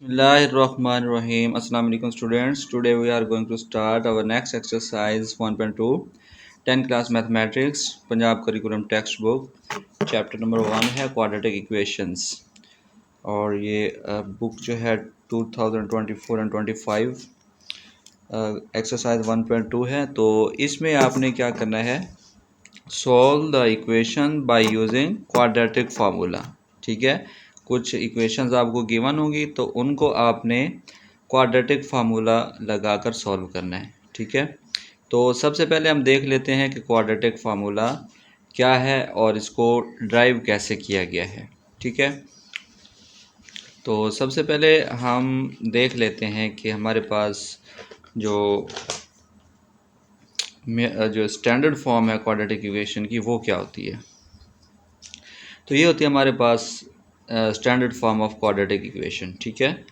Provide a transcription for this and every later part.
Bismillahirrahmanirrahim. Assalamu alaikum students. Today we are going to start our next exercise 1.2 10 class mathematics Punjab curriculum textbook. Chapter number 1 है quadratic equations और ये book जो है 2024 and 25 exercise 1.2 है। तो इसमें आपने क्या करना है, solve the equation by using quadratic formula. ठीक है, कुछ इक्वेशंस आपको गिवन होंगी तो उनको आपने क्वाड्रेटिक फार्मूला लगाकर सॉल्व करना है। ठीक है, तो सबसे पहले हम देख लेते हैं कि क्वाड्रेटिक फार्मूला क्या है और इसको ड्राइव कैसे किया गया है। ठीक है, तो सबसे पहले हम देख लेते हैं कि हमारे पास जो स्टैंडर्ड फॉर्म है क्वाड्रेटिक इक्वेशन की वो क्या होती है। तो ये होती है हमारे पास standard form of quadratic equation. ठीक है,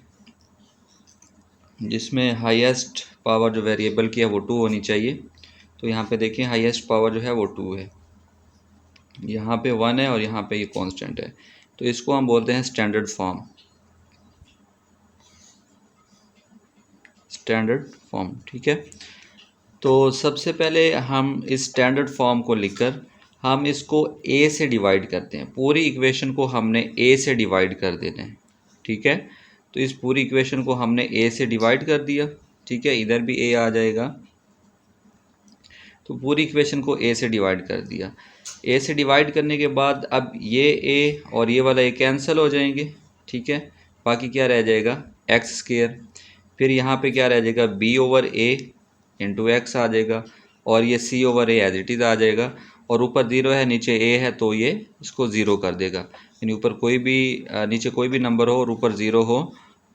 जिसमें हाईएस्ट पावर जो वेरिएबल की है वो 2 होनी चाहिए। तो यहाँ पे देखिए हाईएस्ट पावर जो है वो 2 है, यहाँ पे 1 है और यहाँ पे ये कांस्टेंट है। तो इसको हम बोलते हैं स्टैंडर्ड फॉर्म। स्टैंडर्ड फॉर्म, ठीक है। तो सबसे पहले हम इस स्टैंडर्ड फॉर्म को लिखकर हम इसको ए से डिवाइड करते हैं। पूरी इक्वेशन को हमने ए से डिवाइड कर देना है। ठीक है, तो इस पूरी इक्वेशन को हमने ए से डिवाइड कर दिया। ठीक है, इधर भी ए आ जाएगा। तो पूरी इक्वेशन को ए से डिवाइड कर दिया। ए से डिवाइड करने के बाद अब ये ए और ये वाला ए कैंसिल हो जाएंगे। ठीक है, बाकी क्या रह जाएगा, एक्स स्क्वायर। फिर यहाँ पे क्या रह जाएगा, b over a into x आ जाएगा और ये c over a as it is आ जाएगा। और ऊपर 0 है, नीचे ए है, तो ये इसको 0 कर देगा। यानी ऊपर कोई भी नीचे कोई भी नंबर हो और ऊपर 0 हो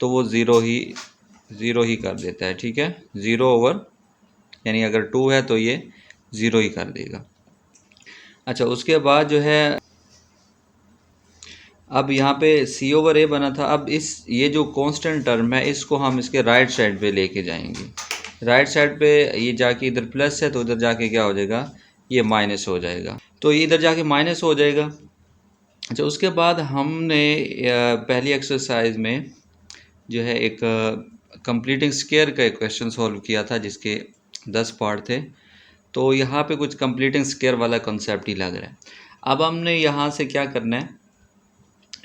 तो वो 0 ही कर देता है। ठीक है, 0 ओवर, यानी अगर 2 है तो ये 0 ही कर देगा। अच्छा, उसके बाद जो है अब यहाँ पे सी ओवर ए बना था। अब ये जो कांस्टेंट टर्म है इसको हम इसके राइट साइड पे लेके जाएंगे। राइट साइड पे ये जाके इधर प्लस है तो इधर जाके क्या हो जाएगा, ये माइनस हो जाएगा। तो ये इधर जाके माइनस हो जाएगा। अच्छा, उसके बाद हमने पहली एक्सरसाइज में जो है एक कंप्लीटिंग स्क्वायर का एक क्वेश्चन सॉल्व किया था जिसके 10 पार्ट थे। तो यहाँ पे कुछ कंप्लीटिंग स्क्वायर वाला कॉन्सेप्ट ही लग रहा है। अब हमने यहाँ से क्या करना है,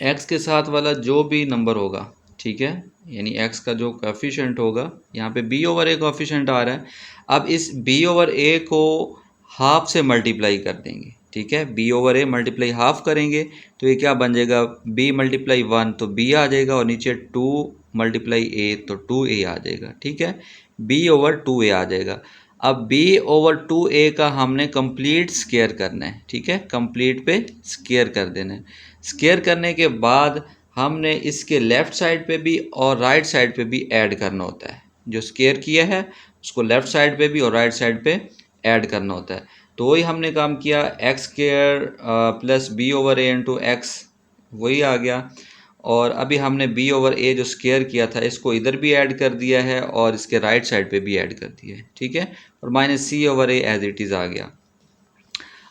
एक्स के साथ वाला जो भी नंबर होगा, ठीक है, यानी एक्स का जो कोएफिशिएंट होगा, यहाँ पे बी ओवर ए कोएफिशिएंट आ रहा है। अब इस बी ओवर ए को हाफ से मल्टीप्लाई कर देंगे। ठीक है, B over A multiply half करेंगे तो ये क्या बन जाएगा, बी मल्टीप्लाई 1 तो बी आ जाएगा और नीचे 2 मल्टीप्लाई ए तो 2a आ जाएगा। ठीक है, बी ओवर 2a आ जाएगा। अब b ओवर 2a का हमने कंप्लीट स्क्वायर करना है। ठीक है, कंप्लीट पे स्क्वायर कर देना है। स्क्वायर करने के बाद हमने इसके लेफ़्ट साइड पे भी और राइट साइड पे भी ऐड करना होता है। जो स्क्वायर किया है उसको लेफ़्ट साइड पे भी और राइट साइड पे ऐड करना होता है। तो वही हमने काम किया, x square plus b over a into x, वही आ गया। और अभी हमने बी ओवर ए जो स्क्वायर किया था इसको इधर भी ऐड कर दिया है और इसके राइट साइड पे भी ऐड कर दिया है। ठीक है, और minus c over a as it is आ गया।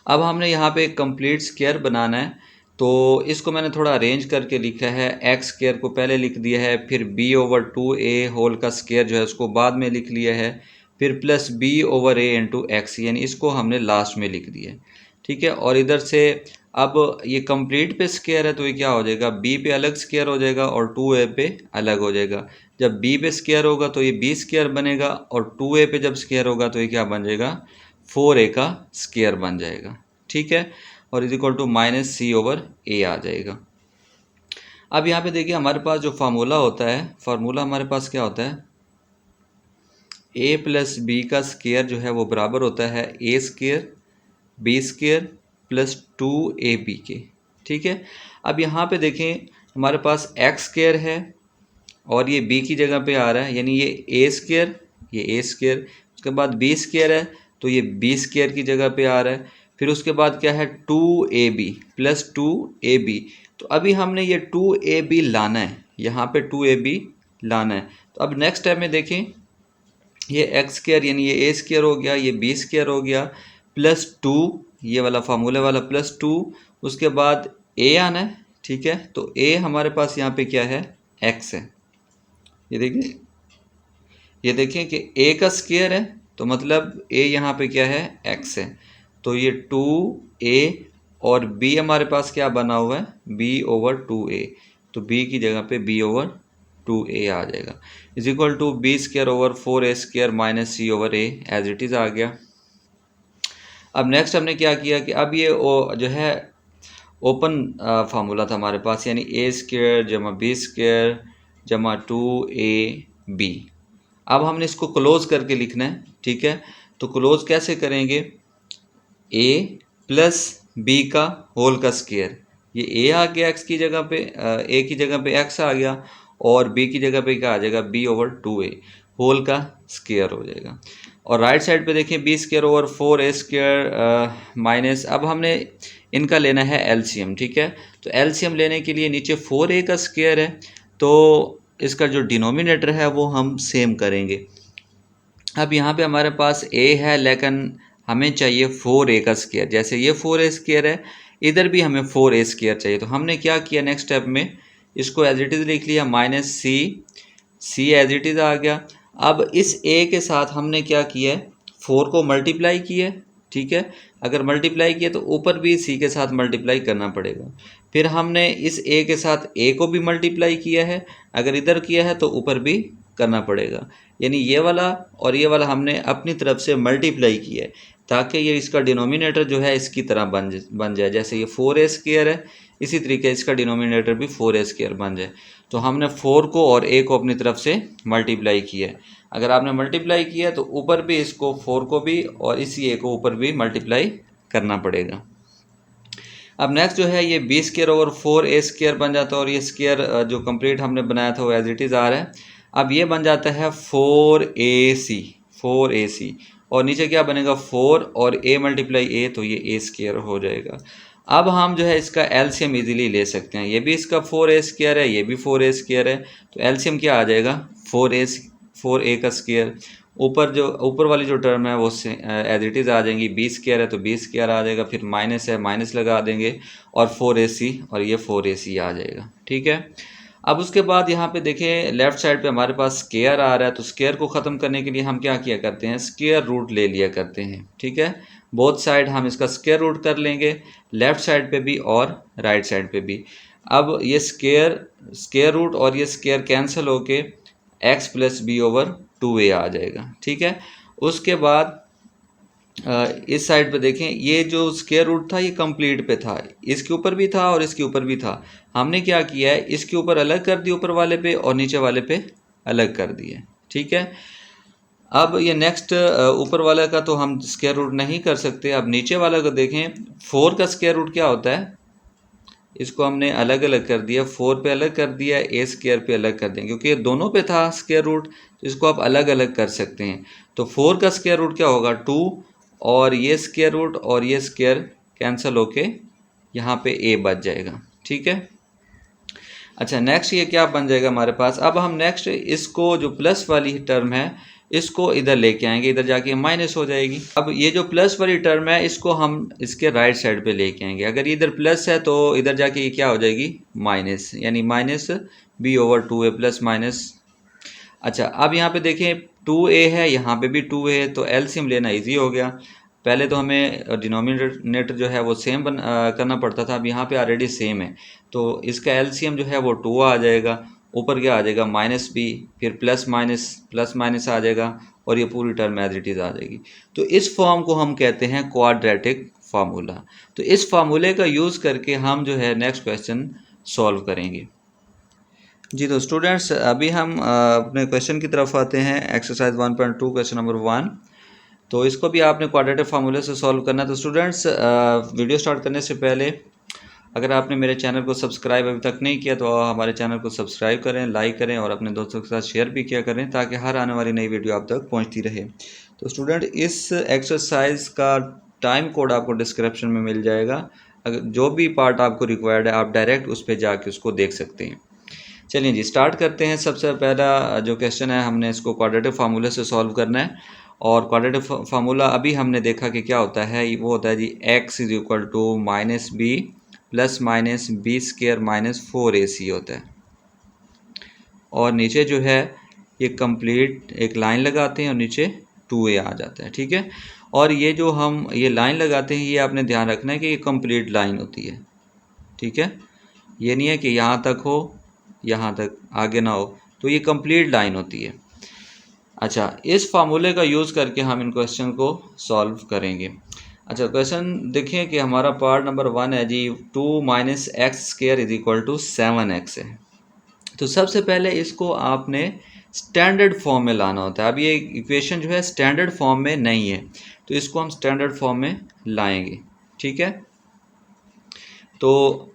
अब हमने यहाँ पे एक कंप्लीट स्क्वायर बनाना है तो इसको मैंने थोड़ा अरेंज करके लिखा है। एक्स स्क्वायर को पहले लिख दिया है, फिर बी ओवर 2a होल का स्क्वायर जो है उसको बाद में लिख लिया है, फिर plus b over a into x, यानी इसको हमने लास्ट में लिख दिया है। ठीक है, और इधर से अब ये कंप्लीट पे स्क्वायर है तो ये क्या हो जाएगा, बी पे अलग स्क्वायर हो जाएगा और 2a पे अलग हो जाएगा। जब बी पे स्क्वायर होगा तो ये बी स्क्वायर बनेगा और 2a पे जब स्क्वायर होगा तो ये क्या बन जाएगा, 4a का स्क्वायर बन जाएगा। ठीक है, और is equal to minus c over a आ जाएगा। अब यहाँ पे देखिए हमारे पास जो फार्मूला होता है, फार्मूला हमारे पास क्या होता है, ए प्लस बी का स्क्वायर जो है वो बराबर होता है a square b square plus 2ab के। ठीक है, अब यहाँ पे देखें हमारे पास एक्स स्क्वायर है और ये b की जगह पे आ रहा है, यानी ये ए स्क्वायर, ये ए स्क्वायर, उसके बाद बी स्क्वायर है तो ये बी स्क्वायर की जगह पे आ रहा है। फिर उसके बाद क्या है, 2ab प्लस 2ab। तो अभी हमने ये 2ab लाना है, यहाँ पे 2ab लाना है। तो अब नेक्स्ट स्टेप में देखें, ये एक्स स्क्वायर यानी ये ए स्क्वायर हो गया, ये बी स्क्वायर हो गया, प्लस 2, ये वाला फार्मूले वाला प्लस 2, उसके बाद ए आना है। ठीक है, तो ए हमारे पास यहाँ पे क्या है, एक्स है। ये देखिए कि a का स्क्वायर है, तो मतलब a यहाँ पे क्या है, x है, तो ये 2a और b हमारे पास क्या बना हुआ है, b/2a, तो b की जगह पे b/2a आ जाएगा, is equal to b² / 4a² minus c/a, as it is आ गया। अब नेक्स्ट हमने क्या किया कि अब ये जो है ओपन फार्मूला था हमारे पास, यानी a² + b² = 2ab। अब हमने इसको क्लोज करके लिखना है, ठीक है, तो क्लोज कैसे करेंगे, a प्लस b का होल का स्क्वायर, ये a आ गया x की जगह पे, a की जगह पे x आ गया, और b की जगह पे क्या आ जाएगा, b/2a होल का स्क्वायर हो जाएगा। और राइट साइड पे देखें b² / 4a² माइनस, अब हमने इनका लेना है एलसीएम, ठीक है, तो एलसीएम लेने के लिए नीचे 4a का स्क्वायर है, तो इसका जो डिनोमिनेटर है वो हम सेम करेंगे। अब यहाँ पे हमारे पास a है, लेकिन हमें चाहिए 4a का स्क्वायर, जैसे ये 4a स्क्वायर है, इधर भी हमें 4a स्क्वायर चाहिए, तो हमने क्या किया, नेक्स्ट स्टेप में इसको एज इट इज़ लिख लिया, minus c as it is आ गया। अब इस a के साथ हमने क्या किया है, 4 को मल्टीप्लाई किया है, ठीक है, अगर मल्टीप्लाई किया तो ऊपर भी c के साथ मल्टीप्लाई करना पड़ेगा। फिर हमने इस a के साथ a को भी मल्टीप्लाई किया है, अगर इधर किया है तो ऊपर भी करना पड़ेगा, यानी ये वाला और ये वाला हमने अपनी तरफ से मल्टीप्लाई किया है, ताकि ये इसका डिनोमिनेटर जो है इसकी तरह बन जाए, जैसे ये 4a स्क्वायर है, इसी तरीके इसका डिनोमिनेटर भी 4a स्क्वायर बन जाए। तो हमने 4 को और a को अपनी तरफ से मल्टीप्लाई किया है, अगर आपने मल्टीप्लाई किया तो ऊपर भी इसको 4 को भी और इसी a को ऊपर भी मल्टीप्लाई करना पड़ेगा। अब नेक्स्ट जो है ये b² / 4a² बन जाता है, और ये स्क्वायर जो कंप्लीट हमने बनाया था वो एज इट इज़ आ रहा है। अब ये बन जाता है 4ac, और नीचे क्या बनेगा, 4 और a × a, तो ये a² हो जाएगा। अब हम जो है इसका एलसीएम इजीली ले सकते हैं, ये भी इसका 4a² है, ये भी 4a² है, तो एलसीएम क्या आ जाएगा, 4a का स्क्वायर, ऊपर वाली जो टर्म है वो एज इट इज़ आ जाएंगी, b² है तो b² आ जाएगा, फिर माइनस है माइनस लगा देंगे, और 4ac और ये 4ac आ जाएगा, ठीक है। अब उसके बाद यहाँ पे देखें लेफ़्ट साइड पे हमारे पास स्क्वायर आ रहा है, तो स्क्वायर को ख़त्म करने के लिए हम क्या किया करते हैं, स्क्वायर रूट ले लिया करते हैं, ठीक है, बोथ साइड हम इसका स्क्वायर रूट कर लेंगे, लेफ़्ट साइड पे भी और राइट साइड पे भी। अब ये स्क्वायर रूट और ये स्क्वायर कैंसिल होके x + b/2a आ जाएगा, ठीक है। उसके बाद इस साइड पे देखें, ये जो स्क्वायर रूट था ये कंप्लीट पे था, इसके ऊपर भी था और इसके ऊपर भी था, हमने क्या किया है, इसके ऊपर अलग कर दिया ऊपर वाले पे, और नीचे वाले पे अलग कर दिया, ठीक है। अब ये नेक्स्ट ऊपर वाला का तो हम स्क्वायर रूट नहीं कर सकते, अब नीचे वाला को देखें, 4 का स्क्वायर रूट क्या होता है, इसको हमने अलग अलग कर दिया, 4 पे अलग कर दिया, a² पे अलग कर देंगे, क्योंकि ये दोनों पे था स्क्वायर रूट, तो इसको आप अलग अलग कर सकते हैं। तो 4 का स्क्वायर रूट क्या होगा, 2, और ये स्क्वायर रूट और ये स्क्वायर कैंसिल होके यहाँ पे a बच जाएगा, ठीक है। अच्छा, नेक्स्ट ये क्या बन जाएगा हमारे पास, अब हम नेक्स्ट इसको जो प्लस वाली टर्म है इसको इधर लेके आएंगे, इधर जाके माइनस हो जाएगी। अब ये जो प्लस वाली टर्म है इसको हम इसके राइट साइड पे लेके आएंगे, अगर इधर प्लस है तो इधर जाके ये क्या हो जाएगी, माइनस, यानी माइनस b/2a प्लस माइनस। अच्छा, अब यहाँ पे देखें 2a है, यहाँ पे भी 2a है, तो एलसीएम लेना इजी हो गया। पहले तो हमें डिनोमिनेटर जो है वो सेम करना पड़ता था, अब यहाँ पे ऑलरेडी सेम है, तो इसका एलसीएम जो है वो 2 आ जाएगा, ऊपर क्या आ जाएगा, -b, फिर प्लस माइनस आ जाएगा, और ये पूरी टर्म एज इट इज़ आ जाएगी। तो इस फॉर्म को हम कहते हैं क्वाड्रेटिक फार्मूला। तो इस फार्मूले का यूज़ करके हम जो है नेक्स्ट क्वेश्चन सॉल्व करेंगे। जी, तो स्टूडेंट्स अभी हम अपने क्वेश्चन की तरफ आते हैं, एक्सरसाइज 1.2 क्वेश्चन नंबर 1। तो इसको भी आपने क्वाड्रेटिक फार्मूले से सॉल्व करना है। तो स्टूडेंट्स वीडियो स्टार्ट करने से पहले अगर आपने मेरे चैनल को सब्सक्राइब अभी तक नहीं किया तो हमारे चैनल को सब्सक्राइब करें, लाइक करें और अपने दोस्तों के साथ शेयर भी किया करें, ताकि हर आने वाली नई वीडियो आप तक पहुंचती रहे। तो स्टूडेंट इस एक्सरसाइज का टाइम कोड आपको डिस्क्रिप्शन में मिल जाएगा, अगर जो भी पार्ट आपको रिक्वायर्ड है आप डायरेक्ट उस पर जाके उसको देख सकते हैं। चलिए जी, स्टार्ट करते हैं। सबसे पहला जो क्वेश्चन है हमने इसको क्वाड्रेटिक फार्मूले से सॉल्व करना है, और क्वाड्रेटिक फार्मूला अभी हमने देखा कि क्या होता है, वो होता है जी x = -b + -b² - 4ac होता है, और नीचे जो है ये कंप्लीट एक लाइन लगाते हैं और नीचे 2a आ जाता है, ठीक है। और ये जो हम ये लाइन लगाते हैं ये आपने ध्यान रखना है कि ये कंप्लीट लाइन होती है, ठीक है। ये नहीं है कि यहाँ तक हो यहाँ तक आगे ना हो, तो ये कंप्लीट लाइन होती है। अच्छा, इस फार्मूले का यूज़ करके हम इन क्वेश्चन को सॉल्व करेंगे। अच्छा, क्वेश्चन देखिए कि हमारा पार्ट नंबर 1 है जी, 2 minus x square is equal to 7x है। तो सबसे पहले इसको आपने स्टैंडर्ड फॉर्म में लाना होता है। अब ये इक्वेशन जो है स्टैंडर्ड फॉर्म में नहीं है, तो इसको हम स्टैंडर्ड फॉर्म में लाएंगे, ठीक है। तो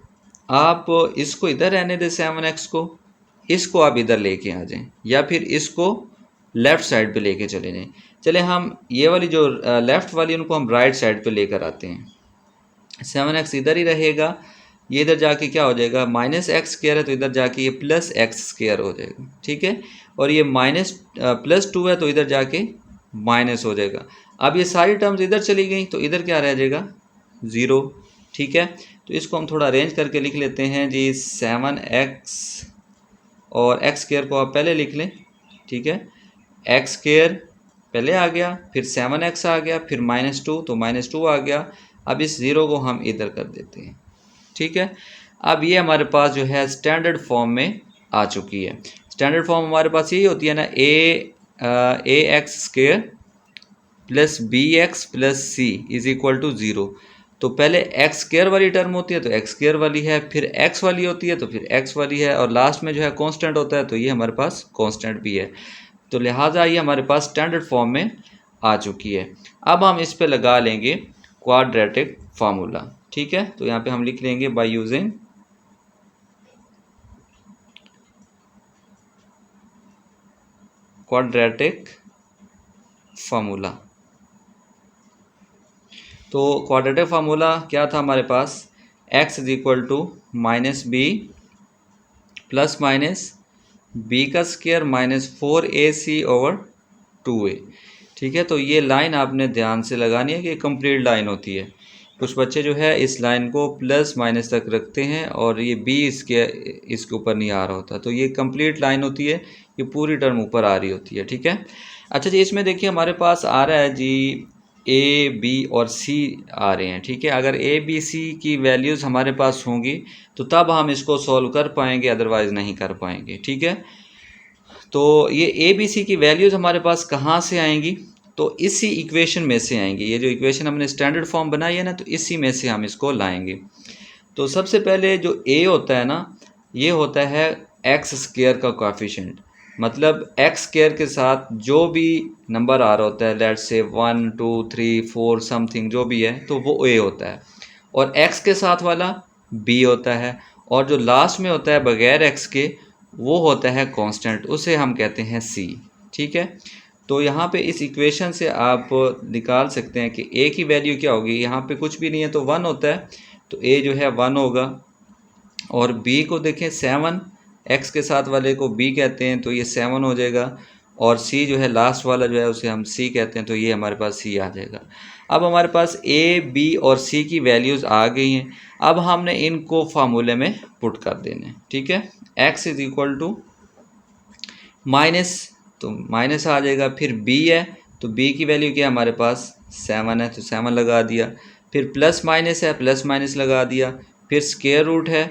आप इसको इधर रहने दें 7x को, इसको आप इधर लेके आ जाएं या फिर इसको लेफ़्ट साइड पे लेके चले जाएं। चले हम ये वाली जो लेफ़्ट वाली उनको हम राइट साइड पे लेकर आते हैं। 7x इधर ही रहेगा, ये इधर जाके क्या हो जाएगा, माइनस एक्स स्क्वायर है तो इधर जाके ये प्लस एक्स स्क्वायर हो जाएगा, ठीक है। और ये माइनस प्लस 2 है तो इधर जाके माइनस हो जाएगा। अब ये सारी टर्म्स इधर चली गई तो इधर क्या रह जाएगा, 0, ठीक है। तो इसको हम थोड़ा अरेंज करके लिख लेते हैं जी, 7x और एक्स स्क्वायर को आप पहले लिख लें, ठीक है। एक्स स्क्वायर पहले आ गया, फिर 7x आ गया, फिर -2 तो -2 आ गया। अब इस 0 को हम इधर कर देते हैं, ठीक है। अब ये हमारे पास जो है स्टैंडर्ड फॉर्म में आ चुकी है। स्टैंडर्ड फॉर्म हमारे पास यही होती है ना, a x square plus b x plus c is equal to 0। तो पहले एक्स स्क्वायर वाली टर्म होती है तो एक्स स्क्वायर वाली है, फिर एक्स वाली होती है तो फिर एक्स वाली है, और लास्ट में जो है कांस्टेंट होता है तो ये हमारे पास कांस्टेंट भी है। तो लिहाजा ये हमारे पास स्टैंडर्ड फॉर्म में आ चुकी है। अब हम इस पे लगा लेंगे क्वाड्रेटिक फार्मूला, ठीक है। तो यहाँ पे हम लिख लेंगे बाय यूजिंग क्वाड्रेटिक फार्मूला। तो क्वाड्रेटिक फार्मूला क्या था हमारे पास, x is equal to minus b plus minus b का square minus 4ac over 2a, ठीक है। तो ये लाइन आपने ध्यान से लगानी है कि कंप्लीट लाइन होती है। कुछ बच्चे जो है इस लाइन को प्लस माइनस तक रखते हैं और ये b इसके ऊपर नहीं आ रहा होता, तो ये कंप्लीट लाइन होती है, ये पूरी टर्म ऊपर आ रही होती है, ठीक है। अच्छा जी, इसमें देखिए हमारे पास आ रहा है जी ए बी और सी आ रहे हैं, ठीक है। अगर ए बी सी की वैल्यूज़ हमारे पास होंगी तो तब हम इसको सॉल्व कर पाएंगे, अदरवाइज़ नहीं कर पाएंगे, ठीक है। तो ये ए बी सी की वैल्यूज़ हमारे पास कहाँ से आएंगी, तो इसी इक्वेशन में से आएंगी। ये जो इक्वेशन हमने स्टैंडर्ड फॉर्म बनाई है ना, तो इसी में से हम इसको लाएंगे। तो सबसे पहले जो ए होता है ना, ये होता है एक्स स्क्वायर का कोएफिशिएंट, मतलब एक्स स्क्वायर के साथ जो भी नंबर आ रहा होता है, लेट्स से 1 2 3 4 समथिंग जो भी है, तो वो ए होता है। और एक्स के साथ वाला बी होता है, और जो लास्ट में होता है बगैर एक्स के, वो होता है कांस्टेंट, उसे हम कहते हैं सी, ठीक है। तो यहाँ पे इस इक्वेशन से आप निकाल सकते हैं कि ए की वैल्यू क्या होगी। यहाँ पे कुछ भी नहीं है तो 1 होता है, तो ए जो है 1 होगा। और बी को देखें 7, एक्स के साथ वाले को बी कहते हैं तो ये 7 हो जाएगा। और सी जो है लास्ट वाला जो है उसे हम सी कहते हैं, तो ये हमारे पास सी आ जाएगा। अब हमारे पास ए बी और सी की वैल्यूज़ आ गई हैं। अब हमने इनको फार्मूले में पुट कर देने, ठीक है। X is equal to minus, तो माइनस आ जाएगा, फिर बी है तो बी की वैल्यू क्या है हमारे पास 7 है तो 7 लगा दिया, फिर प्लस माइनस है प्लस माइनस लगा दिया, फिर स्क्वायर रूट है,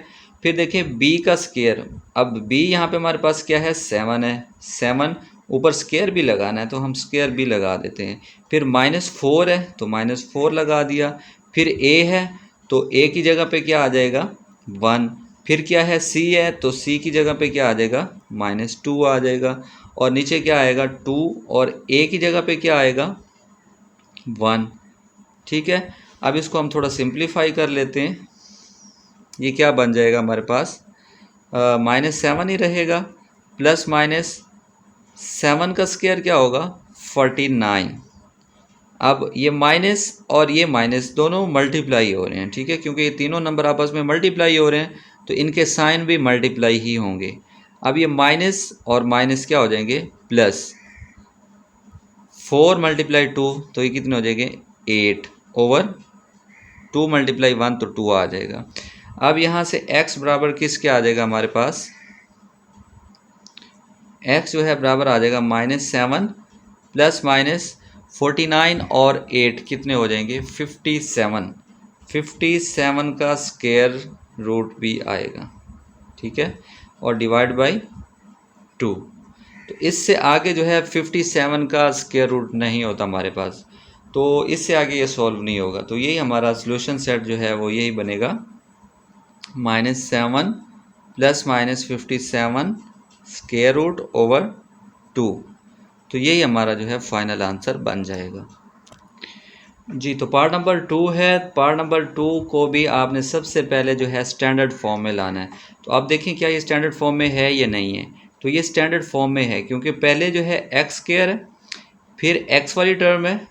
फिर देखिए बी का स्क्वायर। अब बी यहाँ पे हमारे पास क्या है 7 है, 7 ऊपर स्क्वायर भी लगाना है तो हम स्क्वायर भी लगा देते हैं। फिर -4 है तो -4 लगा दिया, फिर ए है तो ए की जगह पे क्या आ जाएगा 1, फिर क्या है सी है तो सी की जगह पे क्या आ जाएगा -2 आ जाएगा, और नीचे क्या आएगा 2, और ए की जगह पे क्या आएगा 1, ठीक है। अब इसको हम थोड़ा सिंप्लीफाई कर लेते हैं। ये क्या बन जाएगा हमारे पास, -7 ही रहेगा, प्लस माइनस 7 का स्क्वायर क्या होगा 49। अब ये माइनस और ये माइनस दोनों मल्टीप्लाई हो रहे हैं, ठीक है, क्योंकि ये तीनों नंबर आपस में मल्टीप्लाई हो रहे हैं तो इनके साइन भी मल्टीप्लाई ही होंगे। अब ये माइनस और माइनस क्या हो जाएंगे प्लस, 4 × 2 तो ये कितने हो जाएंगे 8 ओवर 2 × 1 तो 2 आ जाएगा। अब यहाँ से x बराबर किस क्या आ जाएगा हमारे पास, x जो है बराबर आ जाएगा -7 प्लस -49 और 8 कितने हो जाएंगे 57। 57 का स्क्वायर रूट भी आएगा, ठीक है, और डिवाइड बाई 2। तो इससे आगे जो है 57 का स्क्वायर रूट नहीं होता हमारे पास, तो इससे आगे ये सॉल्व नहीं होगा। तो यही हमारा सॉल्यूशन सेट जो है वो यही बनेगा -7 प्लस -57 स्क्वायर रूट ओवर 2। तो यही हमारा जो है फाइनल आंसर बन जाएगा जी। तो पार्ट नंबर 2 है। पार्ट नंबर 2 को भी आपने सबसे पहले जो है स्टैंडर्ड फॉर्म में लाना है। तो आप देखें क्या ये स्टैंडर्ड फॉर्म में है या नहीं है। तो ये स्टैंडर्ड फॉर्म में है क्योंकि पहले जो है एक्स स्क्वायर है, फिर एक्स वाली टर्म है,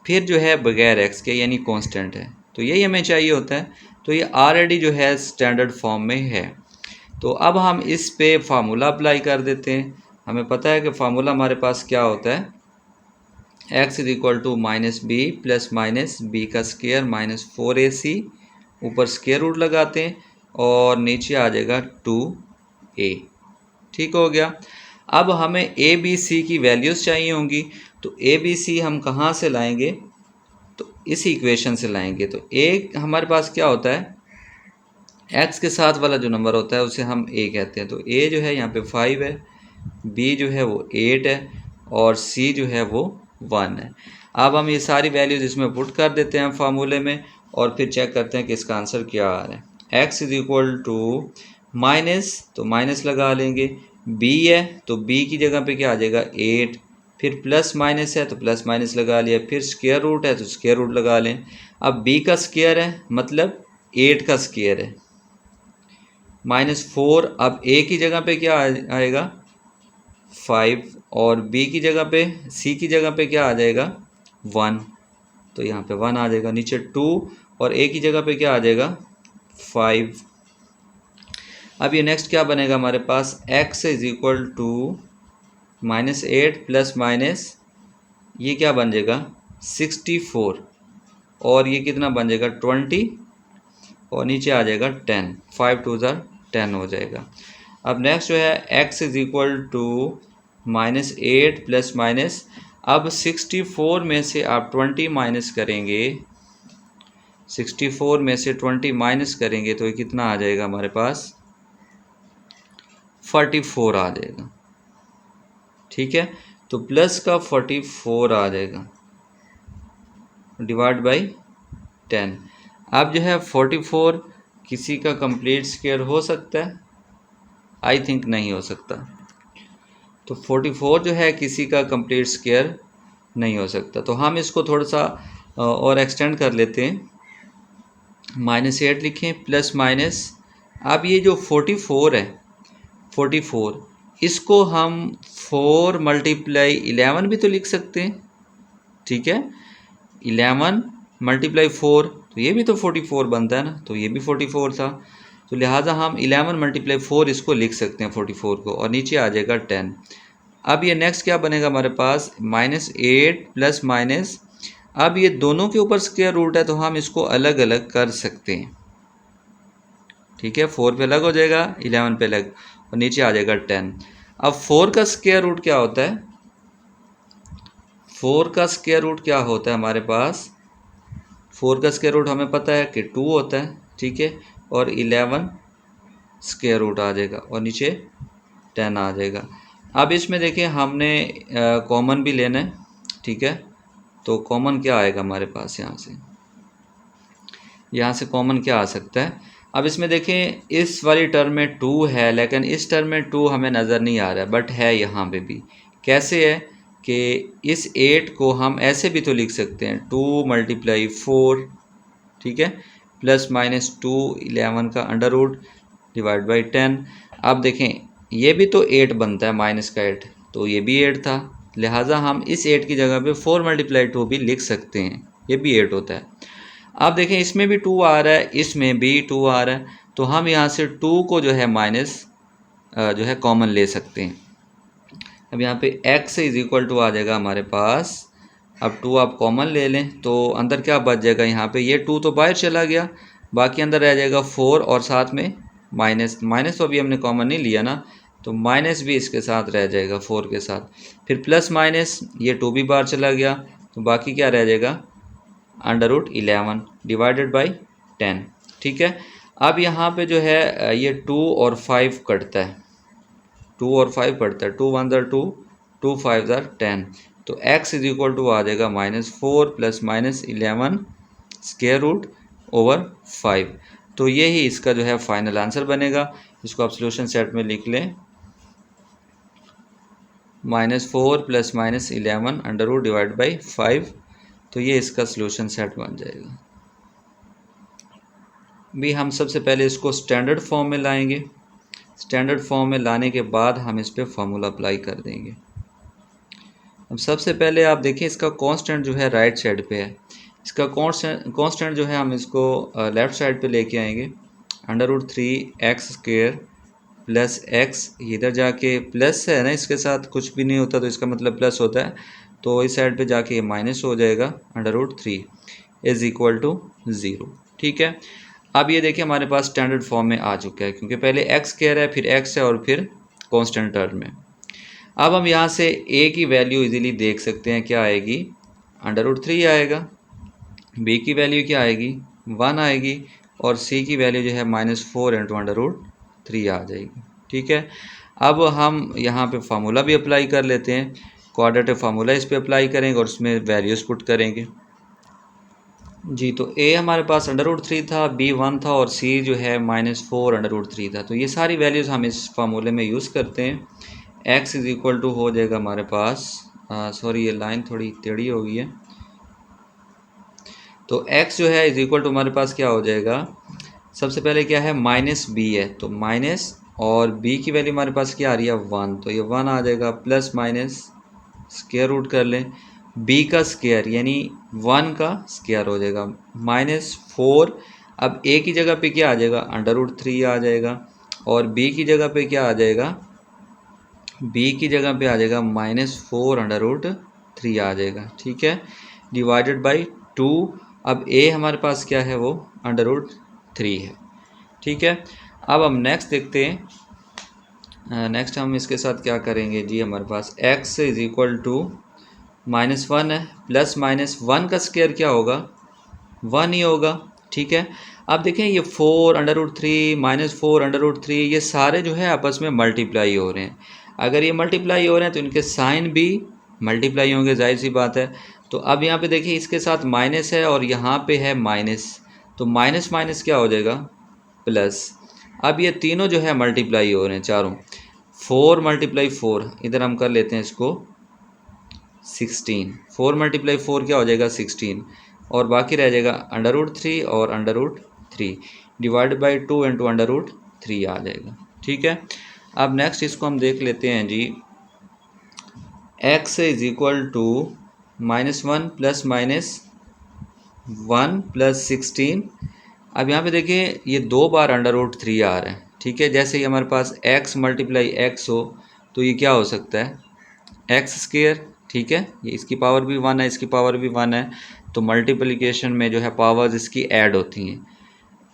फिर जो है बगैर एक्स के यानी कांस्टेंट है। तो यही हमें चाहिए होता है। तो ये ऑलरेडी जो है स्टैंडर्ड फॉर्म में है। तो अब हम इस पे फार्मूला अप्लाई कर देते हैं। हमें पता है कि फार्मूला हमारे पास क्या होता है, x is equal to -b plus -b का स्क्वायर -4ac, ऊपर स्क्वायर रूट लगाते हैं और नीचे आ जाएगा 2a। ठीक हो गया। अब हमें a b c की वैल्यूज़ चाहिए होंगी। तो a b c हम कहाँ से लाएंगे, तो इस इक्वेशन से लाएंगे। तो a हमारे पास क्या होता है, x के साथ वाला जो नंबर होता है उसे हम a कहते हैं। तो a जो है यहाँ पे 5 है, b जो है वो 8 है और c जो है वो 1 है। अब हम ये सारी वैल्यूज इसमें पुट कर देते हैं फार्मूले में और फिर चेक करते हैं कि इसका आंसर क्या आ रहा है। x is equal to minus, तो माइनस लगा लेंगे, b है तो b की जगह पे क्या आ जाएगा 8, फिर प्लस माइनस है तो प्लस माइनस लगा लिया, फिर स्क्वायर रूट है तो स्क्वायर रूट लगा लें। अब b का स्क्वायर है मतलब 8 का स्क्वायर है -4। अब a की जगह पे क्या आएगा 5 और b की जगह पे c की जगह पे क्या आ जाएगा 1। तो यहाँ पे 1 आ जाएगा, नीचे 2 और a की जगह पे क्या आ जाएगा 5। अब ये नेक्स्ट क्या बनेगा हमारे पास, x is equal to -8 plus minus ये क्या बन जाएगा 64 और ये कितना बन जाएगा 20 और नीचे आ जाएगा 10। 5 2 10 हो जाएगा। अब नेक्स्ट जो है x is equal to -8 plus minus, अब 64 में से आप 20 माइनस करेंगे, 64 में से 20 माइनस करेंगे तो ये कितना आ जाएगा हमारे पास 44 आ जाएगा। ठीक है, तो प्लस का 44 आ जाएगा डिवाइड बाई 10। अब जो है 44 किसी का कंप्लीट स्क्वायर हो सकता है, आई थिंक नहीं हो सकता। तो 44 जो है किसी का कंप्लीट स्क्वायर नहीं हो सकता। तो हम इसको थोड़ा सा और एक्सटेंड कर लेते हैं, -8 लिखें प्लस माइनस। अब ये जो 44 है 44 इसको हम 4 मल्टीप्लाई 11 भी तो लिख सकते हैं। ठीक है, 11 मल्टीप्लाई 4 तो ये भी तो 44 बनता है ना, तो ये भी 44 था। तो लिहाजा हम 11 मल्टीप्लाई 4 इसको लिख सकते हैं 44 को, और नीचे आ जाएगा 10। अब ये नेक्स्ट क्या बनेगा हमारे पास -8 प्लस माइनस, अब ये दोनों के ऊपर स्क्वायर रूट है तो हम इसको अलग अलग कर सकते हैं। ठीक है, 4 पे अलग हो जाएगा, 11 पे अलग और नीचे आ जाएगा 10। अब 4 का स्क्वायर रूट क्या होता है, 4 का स्क्वायर रूट क्या होता है हमारे पास, 4 का स्क्वायर रूट हमें पता है कि 2 होता है। ठीक है, और 11 स्क्वायर रूट आ जाएगा और नीचे 10 आ जाएगा। अब इसमें देखिए हमने कॉमन भी लेना है। ठीक है, तो कॉमन क्या आएगा हमारे पास, यहाँ से कॉमन क्या आ सकता है। अब इसमें देखें इस वाली टर्म में 2 है लेकिन इस टर्म में 2 हमें नज़र नहीं आ रहा है, बट है यहाँ पे भी। कैसे है कि इस 8 को हम ऐसे भी तो लिख सकते हैं 2 मल्टीप्लाई 4, ठीक है, प्लस माइनस 2 11 का अंडर रूट डिवाइड बाई 10। अब देखें ये भी तो 8 बनता है, माइनस का 8 तो ये भी 8 था, लिहाजा हम इस 8 की जगह पे 4 मल्टीप्लाई 2 भी लिख सकते हैं, ये भी 8 होता है। अब देखें इसमें भी 2 आ रहा है, इसमें भी 2 आ रहा है, तो हम यहाँ से 2 को जो है माइनस जो है कॉमन ले सकते हैं। अब यहाँ पे x इज इक्वल टू आ जाएगा हमारे पास, अब 2 आप कॉमन ले लें तो अंदर क्या बच जाएगा, यहाँ पे ये 2 तो बाहर चला गया, बाकी अंदर रह जाएगा 4 और साथ में माइनस, माइनस तो अभी हमने कॉमन नहीं लिया ना, तो माइनस भी इसके साथ रह जाएगा 4 के साथ, फिर प्लस माइनस ये 2 भी बाहर चला गया, तो बाकी क्या रह जाएगा √11 डिवाइडेड बाई 10। ठीक है, अब यहाँ पे जो है ये 2 और 5 कटता है, 2 और 5 कटता है, 2 1 2, 2 5 10, तो x इज इक्वल टू आ जाएगा -4 प्लस -11 स्क्वायर रूट ओवर 5। तो ये ही इसका जो है फाइनल आंसर बनेगा। इसको आप सोल्यूशन सेट में लिख लें, -4 plus -11 under root divide by 5, तो ये इसका सोल्यूशन सेट बन जाएगा। भी हम सबसे पहले इसको स्टैंडर्ड फॉर्म में लाएंगे, स्टैंडर्ड फॉर्म में लाने के बाद हम इस पर फॉर्मूला अप्लाई कर देंगे। अब सबसे पहले आप देखिए इसका कांस्टेंट जो है राइट साइड पे है, इसका कांस्टेंट जो है हम इसको लेफ़्ट साइड पे लेके आएंगे, √3x² प्लस x, इधर जाके प्लस है ना, इसके साथ कुछ भी नहीं होता तो इसका मतलब प्लस होता है, तो इस साइड पे जाके ये माइनस हो जाएगा, √3 इज इक्वल टू 0। ठीक है, अब ये देखिए हमारे पास स्टैंडर्ड फॉर्म में आ चुका है, क्योंकि पहले x कह रहा है, फिर x है और फिर कांस्टेंट टर्म है। अब हम यहाँ से a की वैल्यू इजीली देख सकते हैं, क्या आएगी, √3 आएगा, b की वैल्यू क्या आएगी, 1 आएगी, और c की वैल्यू जो है -4 × √3 आ जाएगी। ठीक है, अब हम यहाँ पे फार्मूला भी अप्लाई कर लेते हैं, क्वाड्रेटिक फार्मूला इस पे अप्लाई करेंगे और उसमें वैल्यूज़ पुट करेंगे। जी, तो a हमारे पास √3 था, b 1 था और c जो है -4 √3 था। तो ये सारी वैल्यूज़ हम इस फार्मूले में यूज़ करते हैं। x इज़ इक्वल टू हो जाएगा हमारे पास, सॉरी ये लाइन थोड़ी टेढ़ी हो गई है, तो x जो है इज़ इक्वल टू हमारे पास क्या हो जाएगा, सबसे पहले क्या है -b है, तो माइनस, और b की वैल्यू हमारे पास क्या आ रही है 1, तो ये 1 आ जाएगा, प्लस माइनस स्क्वायर रूट कर लें, b का स्क्वायर यानी 1 का स्क्वायर हो जाएगा, -4, अब a की जगह पे क्या आ जाएगा, √3 आ जाएगा, और b की जगह पे क्या आ जाएगा, b की जगह पे आ जाएगा -4 √3 आ जाएगा। ठीक है, डिवाइडेड बाई 2, अब a हमारे पास क्या है, वो √3 है। ठीक है, अब हम नेक्स्ट देखते हैं, नेक्स्ट हम इसके साथ क्या करेंगे जी, हमारे पास x इज़ इक्वल टू -1 है, प्लस -1 का स्क्वायर क्या होगा, 1 ही होगा। ठीक है, अब देखें ये 4 √3 -4 √3 ये सारे जो है आपस में मल्टीप्लाई हो रहे हैं, अगर ये मल्टीप्लाई हो रहे हैं तो इनके साइन भी मल्टीप्लाई होंगे, जाहिर सी बात है। तो अब यहाँ पे देखिए इसके साथ माइनस है और यहाँ पे है माइनस, तो माइनस माइनस क्या हो जाएगा, प्लस। अब ये तीनों जो है मल्टीप्लाई हो रहे हैं चारों, 4 × 4, इधर हम कर लेते हैं इसको 16, 4 × 4 क्या हो जाएगा 16, और बाकी रह जाएगा √3 और √3 डिवाइड बाई 2 × √3 आ जाएगा। ठीक है, अब नेक्स्ट इसको हम देख लेते हैं जी, x is equal to -1 plus -1 plus 16। अब यहाँ पे देखिए ये 2 बार √3 आ रहा है। ठीक है, जैसे ही हमारे पास x × x हो तो ये क्या हो सकता है, x²। ठीक है, ये इसकी पावर भी 1 है, इसकी पावर भी 1 है, तो मल्टीप्लिकेशन में जो है पावर्स इसकी ऐड होती हैं।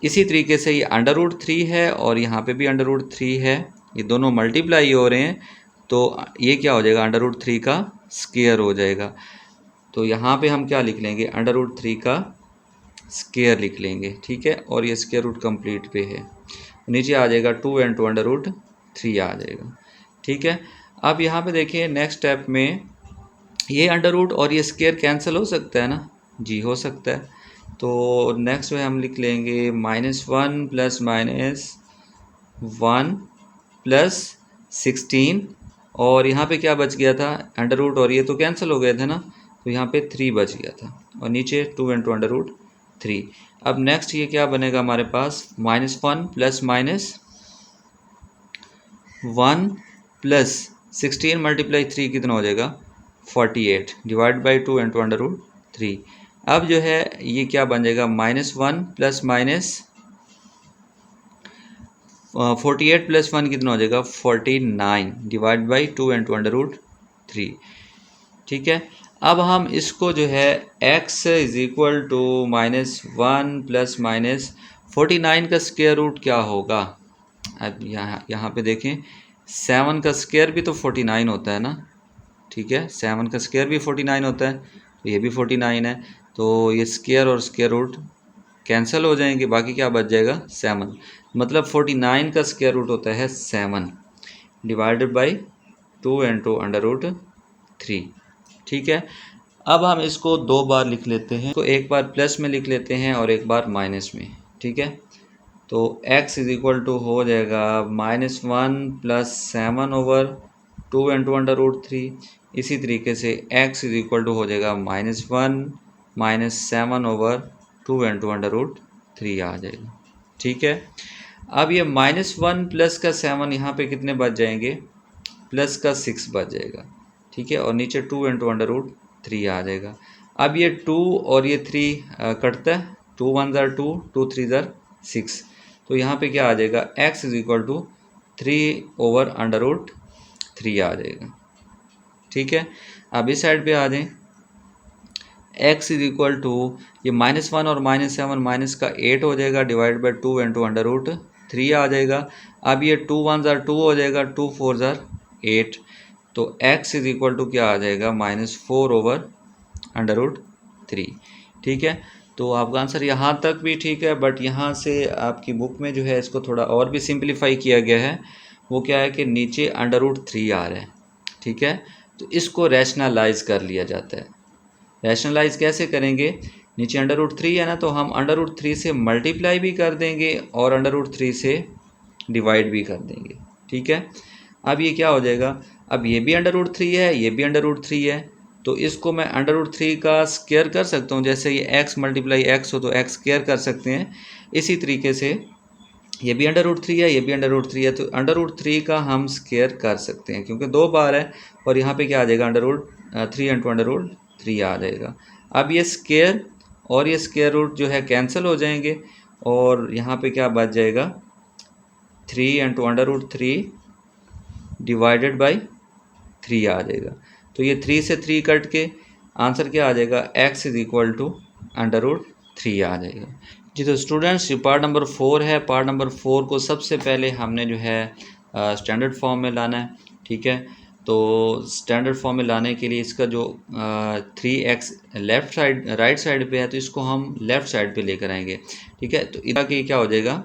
इसी तरीके से ये √3 है और यहाँ पे भी √3 है, ये दोनों मल्टीप्लाई हो रहे हैं, तो ये क्या हो जाएगा, √3 का स्क्वायर हो जाएगा। तो यहाँ पे हम क्या लिख लेंगे, √3 का स्क्वायर लिख लेंगे। ठीक है, और ये स्क्वायर रूट कंप्लीट पे है, नीचे आ जाएगा 2 × √3 आ जाएगा। ठीक है, अब यहाँ पे देखिए नेक्स्ट स्टेप में ये अंडर रूट और ये स्क्वायर कैंसिल हो सकता है ना, जी हो सकता है। तो नेक्स्ट में हम लिख लेंगे -1 प्लस -1 प्लस 16, और यहाँ पे क्या बच गया था, अंडर रूट और ये तो कैंसिल हो गए थे ना, तो यहाँ पे 3 बच गया था, और नीचे 2 × √3। अब नेक्स्ट ये क्या बनेगा हमारे पास, -1 प्लस -1 प्लस 16 × 3 कितना हो जाएगा, 48 डिवाइड बाई 2 × √3। अब जो है ये क्या बन जाएगा, -1 प्लस -48 प्लस 1 कितना हो जाएगा, 49 डिवाइड बाई 2 × √3। ठीक है, अब हम इसको जो है x is equal to -1 plus -49 का स्क्वायर रूट क्या होगा। अब यहाँ पे देखें 7 का स्क्वायर भी तो 49 होता है ना, ठीक है, 7 का स्क्वायर भी 49 होता है, तो ये भी 49 है। तो ये स्क्वायर और स्क्वायर रूट कैंसिल हो जाएंगे, बाकी क्या बच जाएगा 7। मतलब 49 का स्क्वायर रूट होता है 7 divided by 2 into under root 3, ठीक है। अब हम इसको दो बार लिख लेते हैं, तो एक बार प्लस में लिख लेते हैं और एक बार माइनस में, ठीक है। तो x इज इक्वल टू हो जाएगा -1 प्लस 7/2 इंटू अंडर रूट 3। इसी तरीके से x इज इक्वल टू हो जाएगा -1 माइनस 7/2 इंटू अंडर रूट 3 आ जाएगा, ठीक है। अब ये -1 प्लस का 7 यहाँ पे कितने बच जाएंगे, प्लस का 6 बच जाएगा, ठीक है, और नीचे 2 इंटू अंडर रूट 3 आ जाएगा। अब ये 2 और ये 3 कटता है, 2 1 ज़ार 2, 2 3 ज़ार 6, तो यहाँ पे क्या आ जाएगा x इज इक्वल टू 3/√3 आ जाएगा, ठीक है। अब इस साइड पे आ जाएं, x इज इक्वल टू ये -1 और -7 माइनस का 8 हो जाएगा divide by 2 into under root 3 आ जाएगा। अब ये 2 1 ज़ार 2 हो जाएगा, 2 4 ज़ार 8, तो x इज इक्वल टू क्या आ जाएगा -4/√3, ठीक है। तो आपका आंसर यहाँ तक भी ठीक है, बट यहाँ से आपकी बुक में जो है इसको थोड़ा और भी सिंप्लीफाई किया गया है। वो क्या है कि नीचे अंडर रूट 3 आ रहा है, ठीक है, तो इसको रैशनलाइज कर लिया जाता है। रैशनलाइज कैसे करेंगे, नीचे अंडर रूट 3 है ना, तो हम अंडर रूट 3 से मल्टीप्लाई भी कर देंगे और अंडर रूट 3 से डिवाइड भी कर देंगे, ठीक है। अब ये क्या हो जाएगा, अब ये भी अंडर रूट 3 है, ये भी अंडर रूट 3 है, तो इसको मैं अंडर रूट 3 का स्क्वायर कर सकता हूँ। जैसे ये x मल्टीप्लाई x हो तो x स्क्वायर कर सकते हैं। इसी तरीके से ये भी अंडर रूट 3 है, ये भी अंडर रूट 3 है, तो अंडर रूट 3 का हम स्क्वायर कर सकते हैं क्योंकि दो बार है। और यहाँ पे क्या आ जाएगा under root 3 into under root 3 आ जाएगा। अब ये स्क्वायर और ये स्क्वायर रूट जो है कैंसिल हो जाएंगे और यहाँ पे क्या बच जाएगा 3 into under root 3 divided by 3 आ जाएगा। तो ये 3 से 3 कट के आंसर क्या आ जाएगा x is equal to under root 3 आ जाएगा। जी तो स्टूडेंट्स, ये पार्ट नंबर 4 है। पार्ट नंबर 4 को सबसे पहले हमने जो है स्टैंडर्ड फॉर्म में लाना है, ठीक है। तो स्टैंडर्ड फॉर्म में लाने के लिए इसका जो 3x left side right side पे है तो इसको हम लेफ़्ट साइड पे लेकर आएंगे, ठीक है। तो इधर के क्या हो जाएगा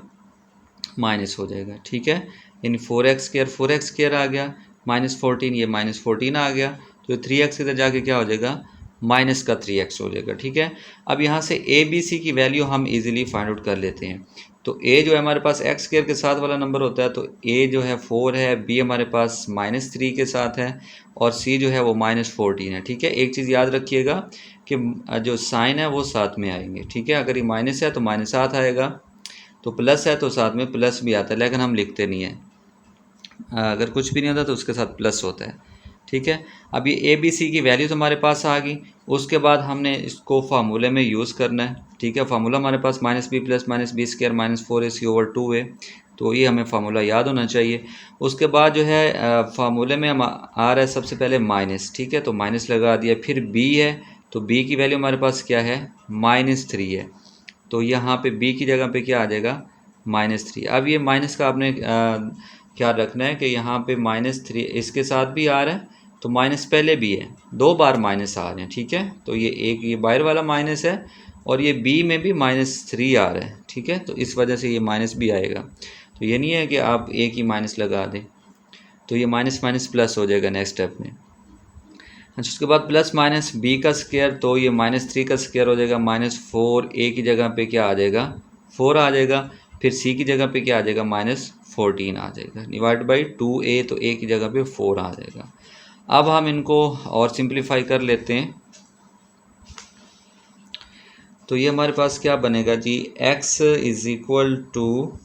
माइनस हो जाएगा, ठीक है। यानी 4x² आ गया, -14 ये -14 आ गया, तो 3x इधर जाके क्या हो जाएगा माइनस का 3x हो जाएगा, ठीक है। अब यहाँ से a b c की वैल्यू हम इजीली फाइंड आउट कर लेते हैं। तो a जो है हमारे पास x² के साथ वाला नंबर होता है, तो a जो है 4 है, b हमारे पास -3 के साथ है और c जो है वो -14 है, ठीक है। एक चीज़ याद रखिएगा कि जो साइन है वो साथ में आएंगे, ठीक है। अगर ये माइनस है तो माइनस साथ आएगा, तो प्लस है तो साथ में प्लस भी आता है, लेकिन हम लिखते नहीं हैं। अगर कुछ भी नहीं होता तो उसके साथ प्लस होता है, ठीक है। अब ये ए बी सी की वैल्यू तो हमारे पास आ गई। उसके बाद हमने इसको फार्मूले में यूज़ करना है, ठीक है। फार्मूला हमारे पास -b प्लस -b² -4ac/2 है, तो ये हमें फार्मूला याद होना चाहिए। उसके बाद जो है फार्मूले में हम आ रहा है सबसे पहले माइनस, ठीक है, तो माइनस लगा दिया। फिर b है, तो b की वैल्यू हमारे पास क्या है -3 है, तो यहाँ पे b की जगह पे क्या आ जाएगा -3। अब ये माइनस का आपने ख्याल रखना है कि यहाँ पे -3 इसके साथ भी आ रहा है, तो माइनस पहले भी है, दो बार माइनस आ रहे हैं, ठीक है। तो ये एक ये बाहर वाला माइनस है और ये b में भी -3 आ रहा है, ठीक है, तो इस वजह से ये माइनस भी आएगा। तो ये नहीं है कि आप एक ही माइनस लगा दें, तो ये माइनस माइनस प्लस हो जाएगा नेक्स्ट स्टेप में। अच्छा, उसके बाद प्लस माइनस b का स्क्वायर, तो ये -3 का स्क्वायर हो जाएगा -4, a की जगह पे क्या आ जाएगा 4 आ जाएगा। फिर c की जगह पे क्या आ जाएगा -14 आ जाएगा डिवाइड बाई 2a, तो a की जगह पे 4 आ जाएगा। अब हम इनको और सिंप्लीफाई कर लेते हैं, तो ये हमारे पास क्या बनेगा जी x is equal to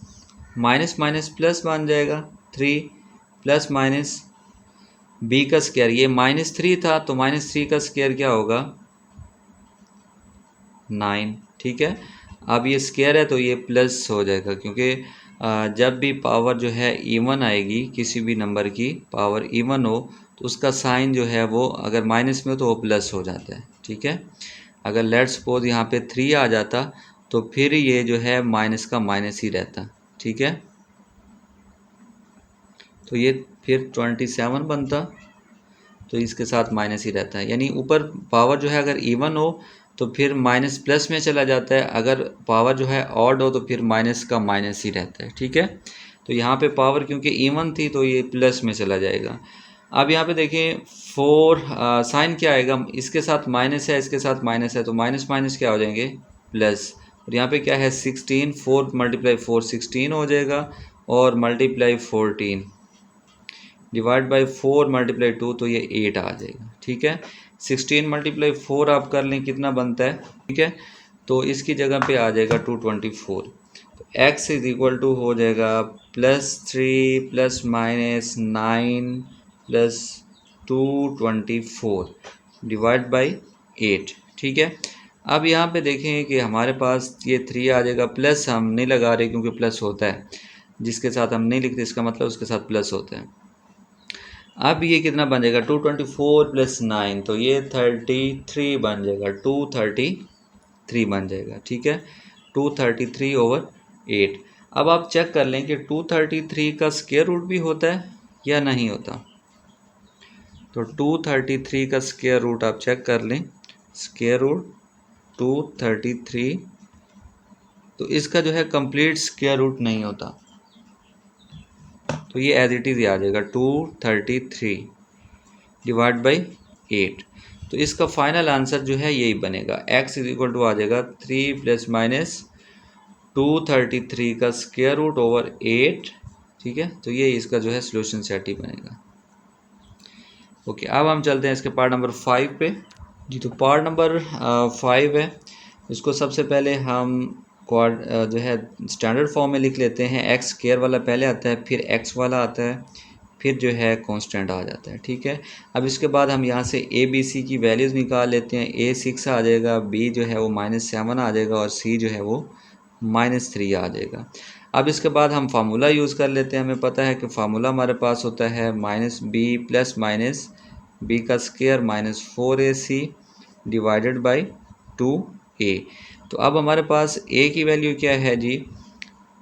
minus minus plus बन जाएगा 3 प्लस माइनस b का स्क्वायर, ये -3 था तो -3 का स्क्वायर क्या होगा 9, ठीक है। अब ये स्क्वायर है तो ये प्लस हो जाएगा, क्योंकि जब भी पावर जो है इवन आएगी, किसी भी नंबर की पावर इवन हो तो उसका साइन जो है वो अगर माइनस में हो तो वो प्लस हो जाता है, ठीक है। अगर लेट्स सपोज यहाँ पे 3 आ जाता तो फिर ये जो है माइनस का माइनस ही रहता, ठीक है। तो ये फिर 27 बनता, तो इसके साथ माइनस ही रहता है। यानी ऊपर पावर जो है अगर इवन हो तो फिर माइनस प्लस में चला जाता है, अगर पावर जो है ऑड हो तो फिर माइनस का माइनस ही रहता है। ठीक है, तो यहाँ पे पावर क्योंकि इवन थी तो ये प्लस में चला जाएगा। अब यहाँ पे देखें 4 साइन क्या आएगा, इसके साथ माइनस है, इसके साथ माइनस है, तो माइनस माइनस क्या हो जाएंगे प्लस। और यहाँ पे क्या है 16, 4 मल्टीप्लाई 4 16 हो जाएगा, और मल्टीप्लाई 14 डिवाइड बाई 4 मल्टीप्लाई 2 तो ये 8 आ जाएगा। ठीक है, 16 मल्टीप्लाई 4 आप कर लें कितना बनता है। ठीक है, तो इसकी जगह पे आ जाएगा 224। तो x इज इक्वल टू हो जाएगा +3 plus minus 9 plus 224 divide by 8। ठीक है, अब यहाँ पे देखें कि हमारे पास ये 3 आ जाएगा, प्लस हम नहीं लगा रहे क्योंकि प्लस होता है, जिसके साथ हम नहीं लिखते इसका मतलब उसके साथ प्लस होता है। अब ये कितना बन जाएगा 224 प्लस 9, तो ये 33 बन जाएगा, 233 बन जाएगा। ठीक है, 233/8। अब आप चेक कर लें कि 233 का स्क्वायर रूट भी होता है या नहीं होता। तो 233 का स्क्वायर रूट आप चेक कर लें, स्क्वायर रूट 233, तो इसका जो है कंप्लीट स्क्वायर रूट नहीं होता, तो ये एज इट इज़ आ जाएगा 233 डिवाइड बाई 8। तो इसका फाइनल आंसर जो है यही बनेगा, x इज इक्वल टू आ जाएगा 3 प्लस माइनस 233 का स्क्वायर रूट ओवर 8। ठीक है, तो ये इसका जो है सोल्यूशन सेट ही बनेगा। ओके, अब हम चलते हैं इसके पार्ट नंबर 5 पे। जी, तो पार्ट नंबर 5 है, इसको सबसे पहले हम जो है स्टैंडर्ड फॉर्म में लिख लेते हैं। एक्स स्क्वायर वाला पहले आता है, फिर एक्स वाला आता है, फिर जो है कांस्टेंट आ जाता है। ठीक है, अब इसके बाद हम यहाँ से ए बी सी की वैल्यूज़ निकाल लेते हैं। ए 6 आ जाएगा, बी जो है वो -7 आ जाएगा, और सी जो है वो -3 आ जाएगा। अब इसके बाद हम फार्मूला यूज़ कर लेते हैं। हमें पता है कि फार्मूला हमारे पास होता है -b प्लस माइनस बी का square -4ac divided by 2a। तो अब हमारे पास a की वैल्यू क्या है जी,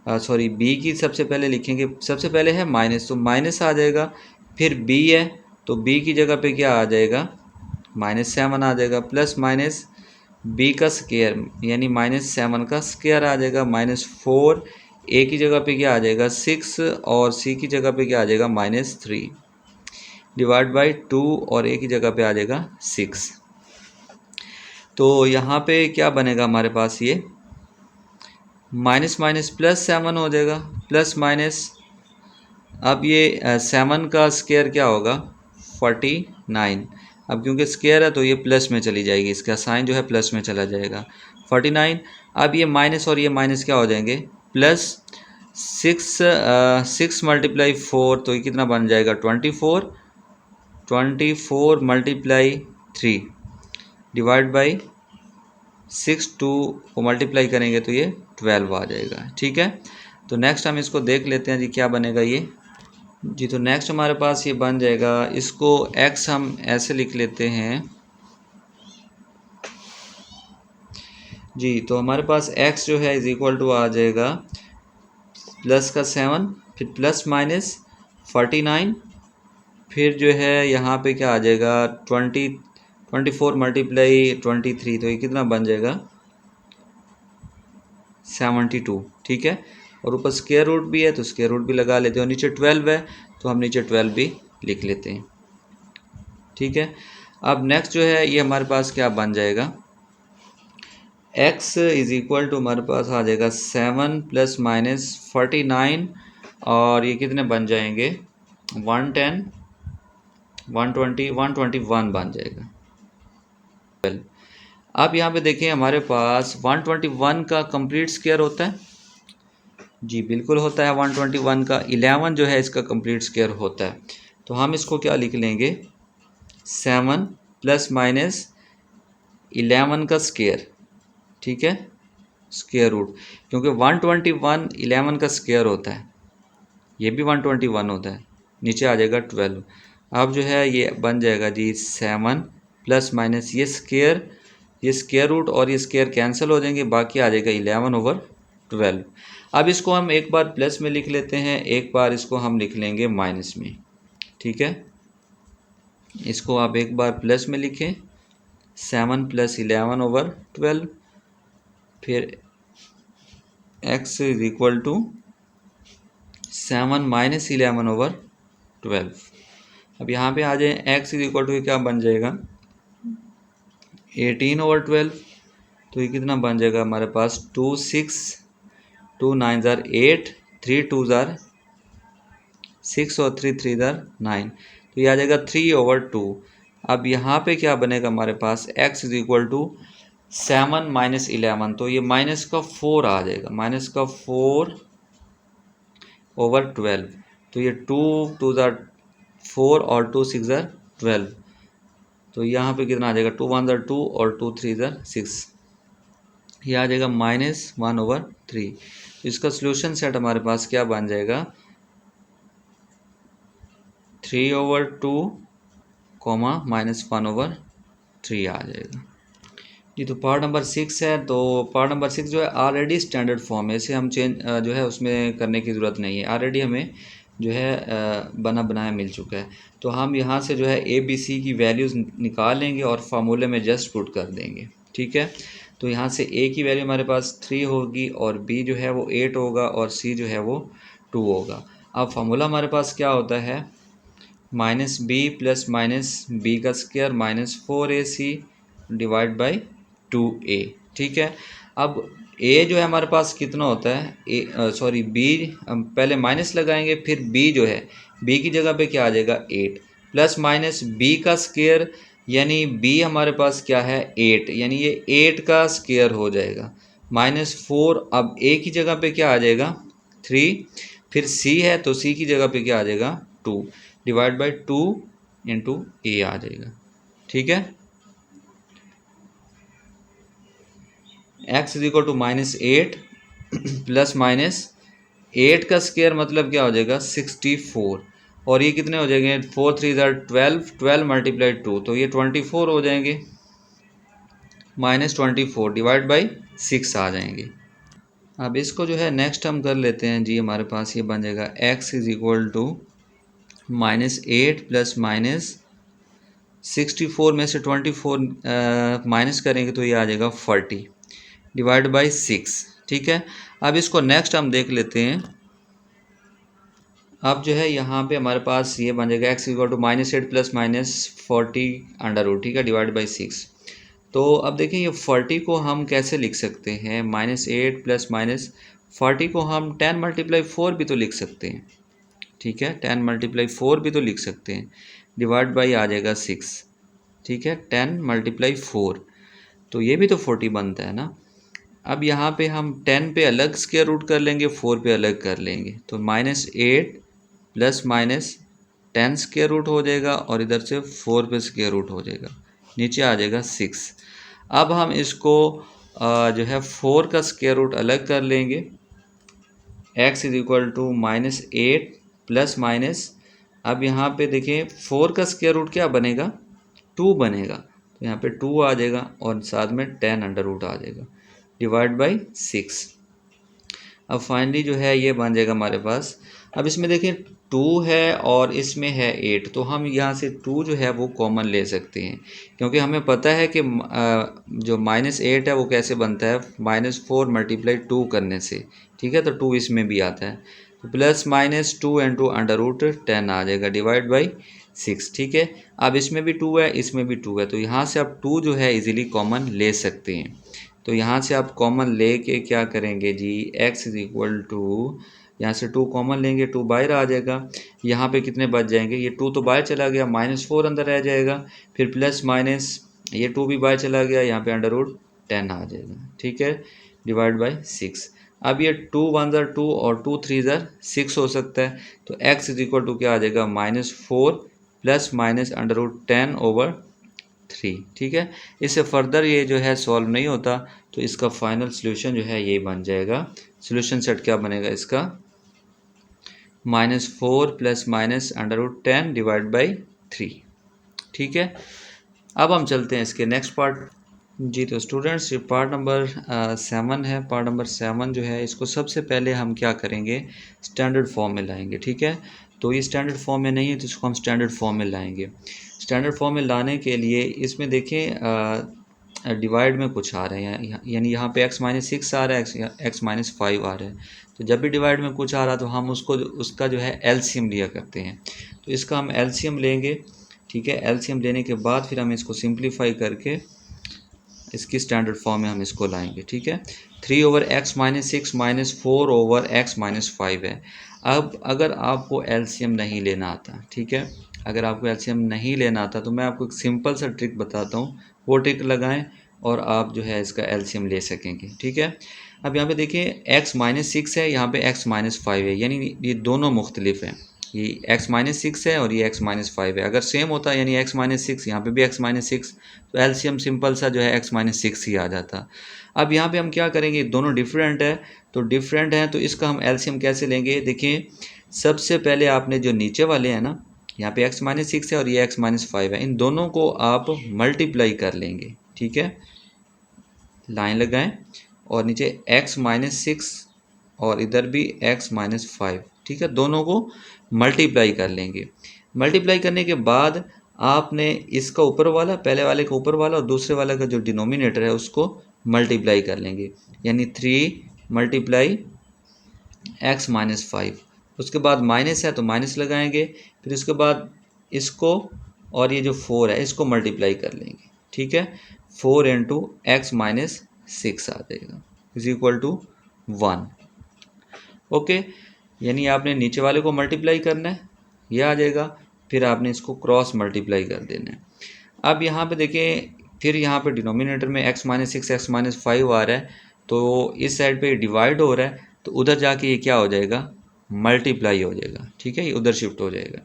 सॉरी b की सबसे पहले लिखेंगे। सबसे पहले है माइनस, तो माइनस आ जाएगा, फिर b है तो b की जगह पे क्या आ जाएगा -7 आ जाएगा, प्लस माइनस b का स्क्वायर यानी -7 का स्क्वायर आ जाएगा, -4, a की जगह पे क्या आ जाएगा 6, और c की जगह पे क्या आ जाएगा -3 डिवाइड बाई 2, और a की जगह पे आ जाएगा 6। तो यहाँ पे क्या बनेगा हमारे पास, ये माइनस माइनस प्लस 7 हो जाएगा, प्लस माइनस, अब ये 7 का स्क्वायर क्या होगा 49। अब क्योंकि स्क्वायर है तो ये प्लस में चली जाएगी, इसका साइन जो है प्लस में चला जाएगा 49। अब ये माइनस और ये माइनस क्या हो जाएंगे प्लस, 6 मल्टीप्लाई 4 तो ये कितना बन जाएगा 24, 24 मल्टीप्लाई 3 डिवाइड बाई 6, 2 को मल्टीप्लाई करेंगे तो ये 12 आ जाएगा। ठीक है, तो नेक्स्ट हम इसको देख लेते हैं जी क्या बनेगा ये। जी, तो नेक्स्ट हमारे पास ये बन जाएगा, इसको x हम ऐसे लिख लेते हैं जी। तो हमारे पास x जो है इज इक्वल टू आ जाएगा प्लस का 7, फिर प्लस माइनस 49, फिर जो है यहाँ पे क्या आ जाएगा 24 मल्टीप्लाई 23, तो ये कितना बन जाएगा 72। ठीक है, और ऊपर स्क्वायर रूट भी है तो स्क्वायर रूट भी लगा लेते हैं, और नीचे 12 है तो हम नीचे 12 भी लिख लेते हैं। ठीक है, अब नेक्स्ट जो है ये हमारे पास क्या बन जाएगा, x इज इक्वल टू हमारे पास आ जाएगा 7 प्लस माइनस 49, और ये कितने बन जाएंगे 110, 120, 121 बन जाएगा। अब यहाँ पे देखें हमारे पास 121 का कंप्लीट स्क्वायर होता है जी, बिल्कुल होता है। 121 का 11 जो है इसका कंप्लीट स्क्वायर होता है, तो हम इसको क्या लिख लेंगे 7 प्लस माइनस 11 का स्क्वायर। ठीक है, स्क्वायर रूट, क्योंकि 121 11 का स्क्वायर होता है, ये भी 121 होता है, नीचे आ जाएगा 12। अब जो है ये बन जाएगा जी 7 प्लस माइनस ये स्क्वायर रूट और ये स्क्वायर कैंसिल हो जाएंगे, बाकी आ जाएगा 11/12। अब इसको हम एक बार प्लस में लिख लेते हैं, एक बार इसको हम लिख लेंगे माइनस में। ठीक है, इसको आप एक बार प्लस में लिखें, 7 + 11/12, फिर x इज इक्वल टू 7 - 11/12। अब यहाँ पे आ जाए, x इज इक्वल टू क्या बन जाएगा, 18/12। तो ये कितना बन जाएगा हमारे पास, 2 6, 2 9 ज़ार 8, 3 2 ज़ार 6 और 3 3 ज़ार 9। तो ये आ जाएगा 3/2। अब यहाँ पे क्या बनेगा हमारे पास, x इज इक्वल टू 7 - 11, तो ये -4 आ जाएगा, -4/12। तो ये 2 2 ज़ार 4 और 2 6 ज़ार 12। तो यहाँ पे कितना आ जाएगा, 2 1 ज़ार 2 और 2 3 ज़ार 6। ये आ जाएगा -1/3। तो इसका सोल्यूशन सेट हमारे पास क्या बन जाएगा, 3/2, -1/3 आ जाएगा जी। तो पार्ट नंबर 6 है। तो पार्ट नंबर 6 जो है ऑलरेडी स्टैंडर्ड फॉर्म है, इसे हम चेंज जो है उसमें करने की ज़रूरत नहीं है, ऑलरेडी हमें जो है बना बनाया मिल चुका है। तो हम यहाँ से जो है ABC की वैल्यूज़ निकाल लेंगे और फार्मूले में जस्ट पुट कर देंगे, ठीक है। तो यहाँ से A की वैल्यू हमारे पास 3 होगी और B जो है वो 8 होगा और C जो है वो 2 होगा। अब फार्मूला हमारे पास क्या होता है, -b + -b का square -4AC divide by 2a, ठीक है। अब a जो है हमारे पास कितना होता है, b, हम पहले माइनस लगाएंगे, फिर b जो है, b की जगह पे क्या आ जाएगा, 8 ± b का स्क्वायर, यानी b हमारे पास क्या है, 8, यानी ये 8 का स्क्वायर हो जाएगा, -4। अब a की जगह पे क्या आ जाएगा, 3, फिर c है तो c की जगह पे क्या आ जाएगा, 2 डिवाइड बाई 2 इंटू a आ जाएगा, ठीक है। x इज इक्वल टू -8 ± 8 का स्क्वायर मतलब क्या हो जाएगा, 64। और ये कितने हो जाएंगे, 4 3 ज़ार 12, 12 × 2, तो ये 24 हो जाएंगे, -24 डिवाइड बाई 6 आ जाएंगे। अब इसको जो है नेक्स्ट हम कर लेते हैं जी। हमारे पास ये बन जाएगा x इज इक्वल टू -8 ± 64 में से 24 माइनस करेंगे तो ये आ जाएगा 40 डिवाइड बाई 6, ठीक है। अब इसको नेक्स्ट हम देख लेते हैं। अब जो है यहाँ पे हमारे पास ये बन जाएगा x इक्वल टू -8 ± 40 ठीक है, डिवाइड बाई 6। तो अब देखिए ये 40 को हम कैसे लिख सकते हैं, -8 ± -40 को हम 10 × 4 भी तो लिख सकते हैं, ठीक है, 10 × 4 भी तो लिख सकते हैं, डिवाइड बाई आ जाएगा 6, ठीक है, 10 × 4, तो ये भी तो 40 बनता है ना। अब यहाँ पे हम 10 पे अलग स्क्वायर रूट कर लेंगे, 4 पे अलग कर लेंगे, तो -8 ± 10 स्क्वायर रूट हो जाएगा और इधर से 4 पे स्क्वायर रूट हो जाएगा, नीचे आ जाएगा 6। अब हम इसको जो है 4 का स्क्वायर रूट अलग कर लेंगे, x इज इक्वल टू -8 ± अब यहाँ पे देखिए 4 का स्क्वायर रूट क्या बनेगा, 2 बनेगा, तो यहाँ पे 2 आ जाएगा और साथ में 10 √ आ जाएगा डिवाइड बाई 6। अब फाइनली जो है ये बन जाएगा हमारे पास। अब इसमें देखिए 2 है और इसमें है 8, तो हम यहाँ से 2 जो है वो कॉमन ले सकते हैं, क्योंकि हमें पता है कि जो -8 है वो कैसे बनता है, -4 × 2 करने से, ठीक है। तो 2 इसमें भी आता है, तो ±2 × √10 आ जाएगा डिवाइड बाई 6, ठीक है। अब इसमें भी 2 है, इसमें भी 2 है, तो यहाँ से आप 2 जो है इजीली कॉमन ले सकते हैं। तो यहाँ से आप कॉमन ले के क्या करेंगे जी, x इज इक्वल टू, यहाँ से 2 कॉमन लेंगे, 2 बाहर आ जाएगा, यहाँ पे कितने बच जाएंगे, ये 2 तो बाहर चला गया, -4 अंदर रह जाएगा, फिर प्लस माइनस ये 2 भी बाहर चला गया, यहाँ पे √10 आ जाएगा, ठीक है, डिवाइड बाई 6। अब ये 2 1 ज़ार 2 और 2 3 ज़ार 6 हो सकता है, तो x इज इक्वल टू क्या आ जाएगा, -4 ±10/3, ठीक है। इससे फर्दर ये जो है सॉल्व नहीं होता, तो इसका फाइनल सोल्यूशन जो है ये बन जाएगा। सोल्यूशन सेट क्या बनेगा इसका, -4 ±10 डिवाइड बाई 3, ठीक है। अब हम चलते हैं इसके नेक्स्ट पार्ट। जी तो स्टूडेंट्स ये पार्ट नंबर 7 है। पार्ट नंबर 7 जो है इसको सबसे पहले हम क्या करेंगे, स्टैंडर्ड फॉर्म में लाएंगे। ठीक है, तो ये स्टैंडर्ड फॉर्म में नहीं है तो इसको हम स्टैंडर्ड फॉर्म में लाएंगे। स्टैंडर्ड फॉर्म में लाने के लिए इसमें देखें डिवाइड में कुछ आ रहे हैं, यानी यहाँ पे x-6 आ रहा है, x-5 आ रहा है। तो जब भी डिवाइड में कुछ आ रहा है तो हम उसको उसका जो है एलसीएम लिया करते हैं। तो इसका हम एलसीएम लेंगे। ठीक है, एलसीएम लेने के बाद फिर हम इसको सिंप्लीफाई करके इसकी स्टैंडर्ड फॉर्म में हम इसको लाएंगे। ठीक है, 3/x-6 -4/x-5 है। अब अगर आपको एलसीएम नहीं लेना आता, ठीक है, अगर आपको एलसीएम नहीं लेना आता तो मैं आपको एक सिंपल सा ट्रिक बताता हूँ, वो ट्रिक लगाएं और आप जो है इसका एलसीएम ले सकेंगे। ठीक है, अब यहाँ पे देखिए x-6 है, यहाँ पे x-5 है, यानी ये दोनों मुख्तलिफ हैं। ये x-6 है और ये x-5 है। अगर सेम होता यानी x-6 यहाँ पे भी x-6, तो एलसीएम सिंपल सा जो है x-6 ही आ जाता। अब यहाँ पे हम क्या करेंगे, दोनों डिफरेंट है, तो डिफरेंट है तो इसका हम एलसीएम कैसे लेंगे। देखिए सबसे पहले आपने जो नीचे वाले हैं ना, यहाँ पे x-6 है और ये x-5 है, इन दोनों को आप मल्टीप्लाई कर लेंगे। ठीक है, लाइन लगाएं और नीचे x-6 और इधर भी x-5। ठीक है, दोनों को मल्टीप्लाई कर लेंगे। मल्टीप्लाई करने के बाद आपने इसका ऊपर वाला, पहले वाले का ऊपर वाला और दूसरे वाले का जो डिनोमिनेटर है उसको मल्टीप्लाई कर लेंगे, यानी 3 मल्टीप्लाई x-5। उसके बाद माइनस है तो माइनस लगाएंगे, फिर उसके बाद इसको और ये जो 4 है इसको मल्टीप्लाई कर लेंगे। ठीक है, 4 इंटू x-6 आ जाएगा इज इक्वल टू 1। ओके, यानी आपने नीचे वाले को मल्टीप्लाई करना है, ये आ जाएगा, फिर आपने इसको क्रॉस मल्टीप्लाई कर देना है। अब यहाँ पे देखें, फिर यहाँ पे डिनोमिनेटर में x-6 x-5 आ रहा है, तो इस साइड पे डिवाइड हो रहा है, तो उधर जाके ये क्या हो जाएगा, मल्टीप्लाई हो जाएगा। ठीक है, ये उधर शिफ्ट हो जाएगा,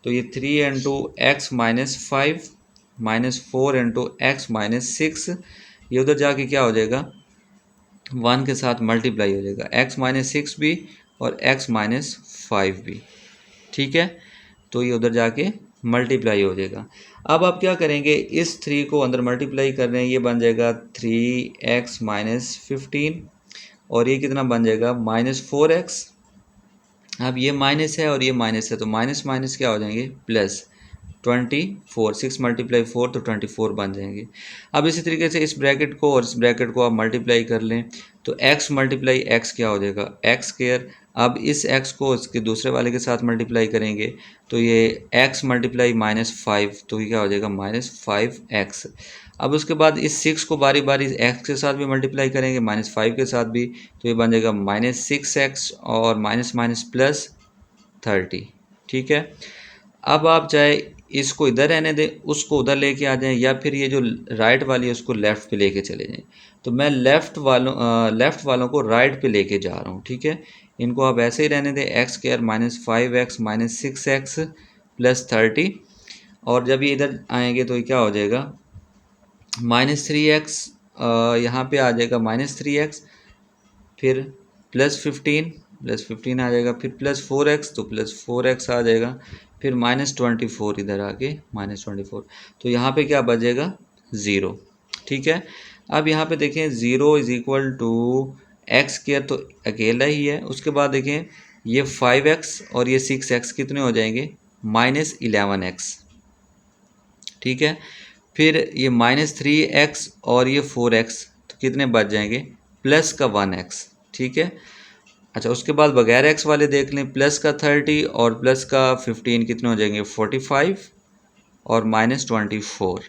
तो ये 3 इंटू x-5 -4 इंटू x-6, ये उधर जाके क्या हो जाएगा, 1 के साथ मल्टीप्लाई हो जाएगा, x-6 भी और x-5 भी। ठीक है, तो ये उधर जाके मल्टीप्लाई हो जाएगा। अब आप क्या करेंगे, इस 3 को अंदर मल्टीप्लाई कर रहे हैं, ये बन जाएगा 3x-15 और ये कितना बन जाएगा -4x। अब ये माइनस है और ये माइनस है, तो माइनस माइनस क्या हो जाएंगे, प्लस 24। 6 मल्टीप्लाई 4 तो 24 बन जाएंगे। अब इसी तरीके से इस ब्रैकेट को और इस ब्रैकेट को आप मल्टीप्लाई कर लें, तो x मल्टीप्लाई x क्या हो जाएगा, एक्स स्क्वायर। अब इस x को इसके दूसरे वाले के साथ मल्टीप्लाई करेंगे, तो ये x मल्टीप्लाई -5, तो ये क्या हो जाएगा -5x। अब उसके बाद इस 6 को बारी बारी x के साथ भी मल्टीप्लाई करेंगे, -5 के साथ भी, तो ये बन जाएगा -6x और माइनस माइनस प्लस 30। ठीक है, अब आप चाहे इसको इधर रहने दें, उसको उधर लेके आ जाएं, या फिर ये जो राइट वाली है उसको लेफ़्ट पे लेके चले जाएं। तो मैं लेफ़्ट वालों को राइट पे लेके जा रहा हूँ। ठीक है, इनको आप ऐसे ही रहने दें, x² -5x -6x प्लस 30, और जब ये इधर आएंगे तो ये क्या हो जाएगा -3x, यहाँ पे आ जाएगा -3x, फिर +15 आ जाएगा, फिर +4x तो +4x आ जाएगा, फिर -24 इधर आके -24, तो यहाँ पे क्या बचेगा 0। ठीक है, अब यहाँ पे देखें 0 इज इक्वल टू x² तो अकेला ही है। उसके बाद देखें ये 5x और ये 6x कितने हो जाएंगे, -11x। ठीक है, फिर ये -3x और ये 4x तो कितने बच जाएंगे, प्लस का 1x। ठीक है, अच्छा उसके बाद बगैर x वाले देख लें, प्लस का 30 और प्लस का 15 कितने हो जाएंगे 45 और -24,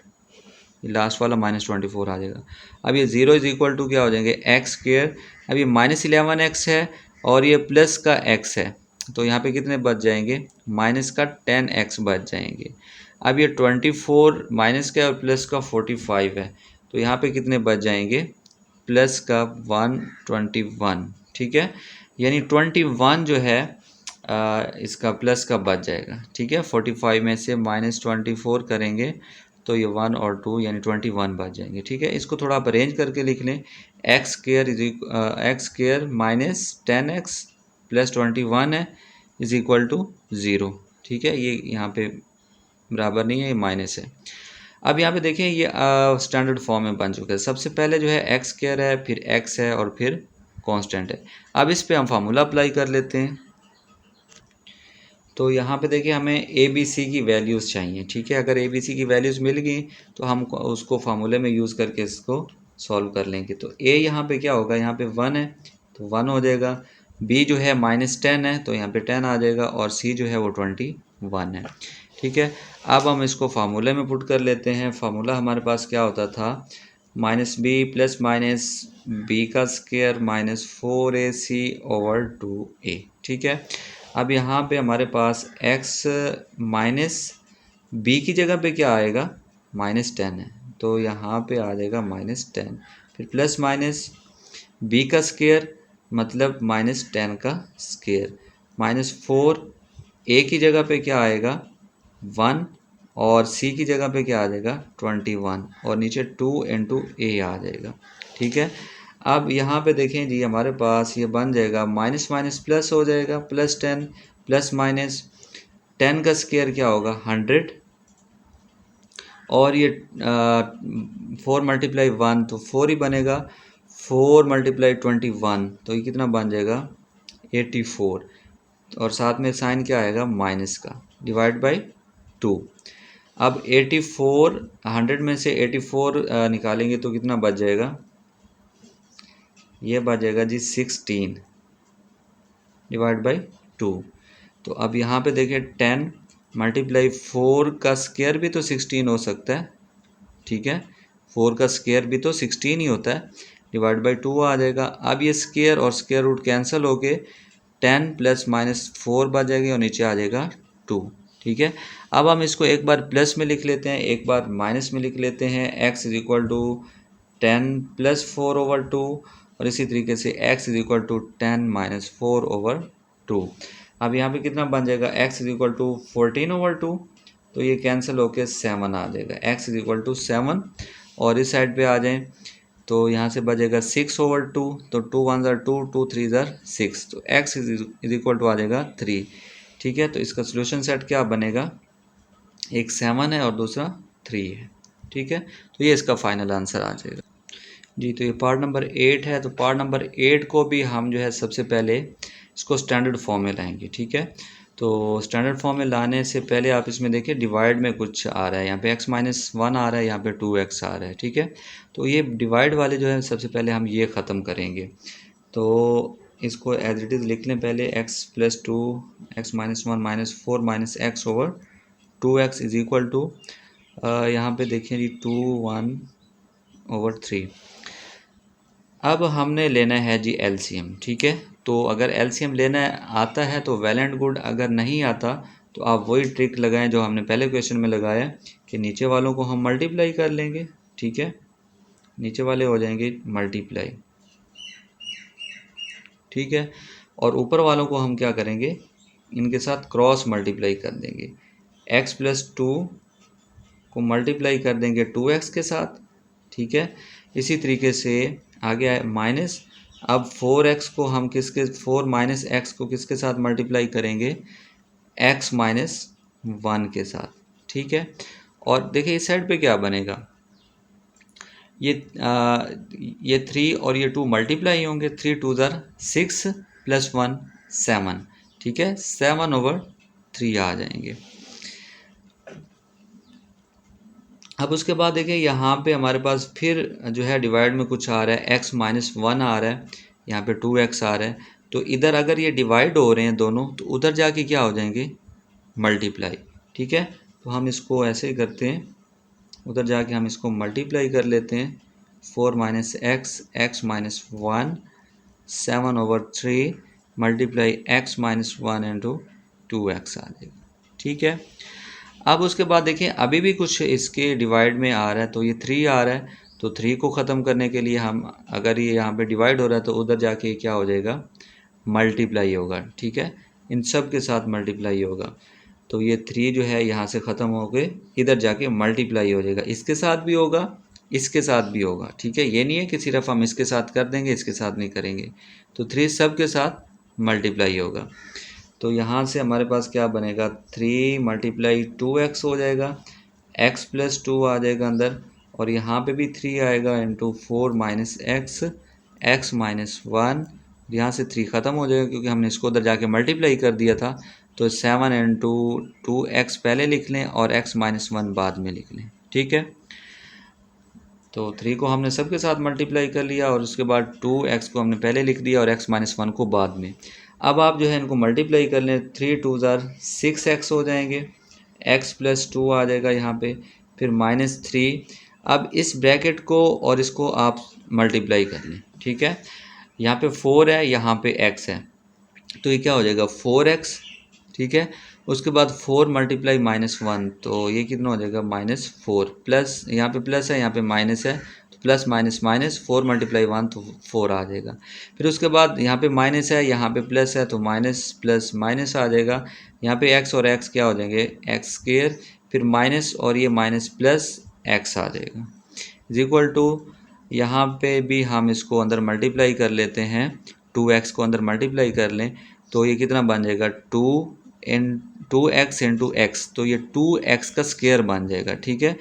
ये लास्ट वाला -24 आ जाएगा। अब ये 0 इज इक्वल टू क्या हो जाएंगे x²। अब ये -11x है और ये प्लस का x है, तो यहाँ पे कितने बच जाएंगे, माइनस का 10x बच जाएंगे। अब ये 24 माइनस का और प्लस का 45 है, तो यहाँ पे कितने बच जाएंगे, प्लस का 121। ठीक है, यानी 21 जो है इसका प्लस का बच जाएगा। ठीक है, 45 में से -24 करेंगे तो ये 1 और 2 यानी 21 बच जाएंगे। ठीक है, इसको थोड़ा आप अरेंज करके लिख लें, x² माइनस 10x प्लस 21 है इज इक्वल टू 0। ठीक है, ये यहाँ पे बराबर नहीं है, ये माइनस है। अब यहाँ पे देखें ये स्टैंडर्ड फॉर्म में बन चुका है। सबसे पहले जो है एक्स स्क्वायर है, फिर एक्स है और फिर कांस्टेंट है। अब इस पे हम फार्मूला अप्लाई कर लेते हैं। तो यहाँ पे देखिए हमें ए बी सी की वैल्यूज़ चाहिए, ठीक है। अगर ए बी सी की वैल्यूज़ मिल गई तो हम उसको फार्मूले में यूज़ करके इसको सॉल्व कर लेंगे। तो ए यहाँ पे क्या होगा, यहाँ पे 1 है तो 1 हो जाएगा। बी जो है -10 है तो यहाँ पे 10 आ जाएगा, और सी जो है वो 21 है, ठीक है। अब हम इसको फार्मूले में पुट कर लेते हैं। फार्मूला हमारे पास क्या होता था, -b प्लस माइनस बी का स्क्वायर -4ac/2a, ठीक है। अब यहाँ पे हमारे पास x माइनस बी की जगह पे क्या आएगा, -10 है तो यहाँ पे आ जाएगा -10, फिर प्लस माइनस बी का स्क्वायर मतलब -10 का स्क्वायर, -4 ए की जगह पे क्या आएगा 1, और सी की जगह पे क्या आ जाएगा 21, और नीचे 2 इंटू ए आ जाएगा, ठीक है। अब यहाँ पे देखें जी हमारे पास ये बन जाएगा माइनस माइनस प्लस हो जाएगा, +10 प्लस माइनस 10 का स्क्वायर क्या होगा 100, और ये 4 मल्टीप्लाई 1 तो 4 ही बनेगा, 4 मल्टीप्लाई 21 तो ये कितना बन जाएगा 84, और साथ में साइन क्या आएगा माइनस का, डिवाइड बाई 2। अब 84 100 में से 84 निकालेंगे तो कितना बच जाएगा, ये बच जाएगा जी 16 डिवाइड बाई 2। तो अब यहाँ पे देखिए 10 मल्टीप्लाई 4 का स्क्वायर भी तो 16 हो सकता है, ठीक है। 4 का स्क्वायर भी तो 16 ही होता है, डिवाइड बाई 2 आ जाएगा। अब ये स्क्वायर और स्क्वायर रूट कैंसिल होके 10 प्लस माइनस 4 बच जाएगी और नीचे आ जाएगा 2, ठीक है। अब हम इसको एक बार प्लस में लिख लेते हैं, एक बार माइनस में लिख लेते हैं। x is equal to 10 plus 4/2, और इसी तरीके से x is equal to 10 minus 4/2। अब यहाँ पे कितना बन जाएगा, x इज इक्वल टू 14/2, तो ये कैंसिल होके 7 आ जाएगा, x इज इक्वल टू 7। और इस साइड पे आ जाएं तो यहाँ से बचेगा 6/2, तो 2 1 ज़ार 2, 2 3 ज़ार 6, तो x इज इक्वल टू आ जाएगा 3, ठीक है। तो इसका सोल्यूशन सेट क्या बनेगा, एक 7 है और दूसरा 3 है, ठीक है। तो ये इसका फाइनल आंसर आ जाएगा जी। तो ये पार्ट नंबर 8 है। तो पार्ट नंबर 8 को भी हम जो है सबसे पहले इसको स्टैंडर्ड फॉर्म में लाएंगे, ठीक है। तो स्टैंडर्ड फॉर्म में लाने से पहले आप इसमें देखिए डिवाइड में कुछ आ रहा है, यहाँ पे x-1 आ रहा है, यहाँ पे 2x आ रहा है, ठीक है। तो ये डिवाइड वाले जो है सबसे पहले हम ये ख़त्म करेंगे। तो इसको एज इट इज़ लिख लें पहले, x + 2 x-1 -4 -x/2x is equal to, यहाँ पे देखिए जी 2 1/3। अब हमने लेना है जी एलसीएम, ठीक है। तो अगर एलसीएम लेना आता है तो वेल एंड गुड, अगर नहीं आता तो आप वही ट्रिक लगाएं जो हमने पहले क्वेश्चन में लगाया कि नीचे वालों को हम मल्टीप्लाई कर लेंगे, ठीक है। नीचे वाले हो जाएंगे मल्टीप्लाई, ठीक है, और ऊपर वालों को हम क्या करेंगे, इनके साथ क्रॉस मल्टीप्लाई कर देंगे। x + 2 को मल्टीप्लाई कर देंगे 2x के साथ, ठीक है। इसी तरीके से आगे आए माइनस, अब 4x को हम 4 - x को किसके साथ मल्टीप्लाई करेंगे, x - 1 के साथ, ठीक है। और देखिए इस साइड पे क्या बनेगा, ये 3 और ये 2 मल्टीप्लाई होंगे, 3 2 ज़ार 6 + 1 7, ठीक है, 7/3 आ जाएंगे। अब उसके बाद देखिए यहाँ पे हमारे पास फिर जो है डिवाइड में कुछ आ रहा है, x - 1 आ रहा है, यहाँ पे 2x आ रहा है। तो इधर अगर ये डिवाइड हो रहे हैं दोनों तो उधर जाके क्या हो जाएंगे, मल्टीप्लाई, ठीक है। तो हम इसको ऐसे ही करते हैं, उधर जाके हम इसको मल्टीप्लाई कर लेते हैं, 4 - x x - 1 7/3 multiply x - 1 into 2x आ जाएगा, ठीक है। अब उसके बाद देखिए अभी भी कुछ इसके डिवाइड में आ रहा है, तो ये 3 आ रहा है, तो 3 को ख़त्म करने के लिए हम, अगर ये यहाँ पे डिवाइड हो रहा है तो उधर जाके क्या हो जाएगा, मल्टीप्लाई होगा, ठीक है। इन सब के साथ मल्टीप्लाई होगा, तो ये 3 जो है यहाँ से ख़त्म हो गए, इधर जाके मल्टीप्लाई हो जाएगा, इसके साथ भी होगा, इसके साथ भी होगा, ठीक है। ये नहीं है कि सिर्फ हम इसके साथ कर देंगे इसके साथ नहीं करेंगे, तो 3 सब के साथ मल्टीप्लाई होगा। तो यहाँ से हमारे पास क्या बनेगा, 3 × 2x हो जाएगा, एक्स प्लस 2 आ जाएगा अंदर, और यहाँ पे भी 3 आएगा into 4 minus x, x minus 1, यहाँ से 3 ख़त्म हो जाएगा क्योंकि हमने इसको उधर जाके मल्टीप्लाई कर दिया था। तो 7 इंटू 2x पहले लिख लें और x माइनस 1 बाद में लिख लें, ठीक है। तो 3 को हमने सबके साथ मल्टीप्लाई कर लिया और उसके बाद 2x को हमने पहले लिख दिया और x माइनस 1 को बाद में। अब आप जो है इनको मल्टीप्लाई कर लें, 3 2 ज़ार 6x हो जाएंगे, x प्लस 2 आ जाएगा यहाँ पे, फिर माइनस 3। अब इस ब्रैकेट को और इसको आप मल्टीप्लाई कर लें, ठीक है। यहाँ पे 4 है, यहाँ पे x है, तो ये क्या हो जाएगा 4x, ठीक है। उसके बाद 4 मल्टीप्लाई माइनस 1, तो ये कितना हो जाएगा -4, प्लस यहाँ पे प्लस है यहाँ पे माइनस है, तो प्लस माइनस माइनस 4 मल्टीप्लाई 1 तो 4 आ जाएगा। फिर उसके बाद यहाँ पे माइनस है यहाँ पे प्लस है, तो माइनस प्लस माइनस आ जाएगा। यहाँ पे x और x क्या हो जाएंगे एक्स स्क्वायर, फिर माइनस और ये माइनस प्लस x आ जाएगा, इज इक्वल टू, यहाँ पे भी हम इसको अंदर मल्टीप्लाई कर लेते हैं, 2x को अंदर मल्टीप्लाई कर लें तो ये कितना बन जाएगा 2x इंटू एक्स, तो ये 2x का स्क्वायर बन जाएगा, ठीक है।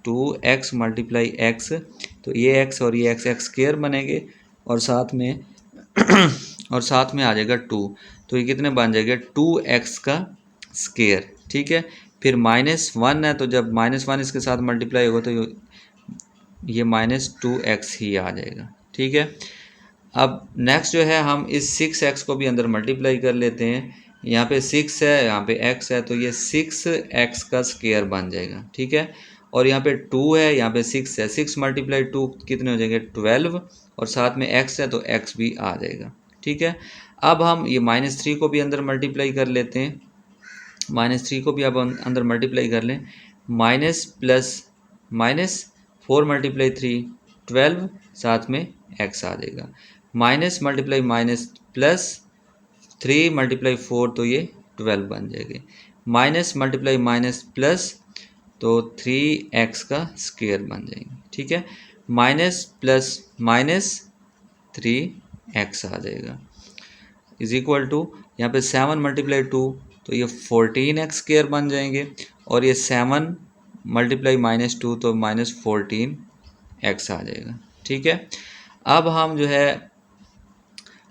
2x मल्टीप्लाई एक्स, तो ये x और ये x स्क्वायर बनेंगे और साथ में और साथ में आ जाएगा 2, तो ये कितने बन जाएगा 2x का स्क्वायर, ठीक है। फिर -1 है, तो जब -1 इसके साथ मल्टीप्लाई होगा तो ये -2x ही आ जाएगा, ठीक है। अब नेक्स्ट जो है हम इस 6x को भी अंदर मल्टीप्लाई कर लेते हैं, यहाँ पे 6 है यहाँ पे x है, तो ये 6x का स्क्वायर बन जाएगा, ठीक है। और यहाँ पे 2 है यहाँ पे 6 है, 6 मल्टीप्लाई 2 कितने हो जाएंगे 12, और साथ में x है तो x भी आ जाएगा, ठीक है। अब हम ये -3 को भी अंदर मल्टीप्लाई कर लेते हैं, -3 को भी अब अंदर मल्टीप्लाई कर लें, माइनस प्लस माइनस 4 मल्टीप्लाई 3 12, साथ में x आ जाएगा, minus multiply minus plus 3 multiply 4, तो ये 12 बन जाएगी, माइनस मल्टीप्लाई माइनस प्लस, तो 3x का स्क्वायर बन जाएंगे, ठीक है। माइनस प्लस माइनस 3x आ जाएगा, इज इक्वल टू, यहाँ पे 7 मल्टीप्लाई 2, तो ये 14x स्क्वायर बन जाएंगे, और ये 7 मल्टीप्लाई -2 तो -14x आ जाएगा, ठीक है। अब हम जो है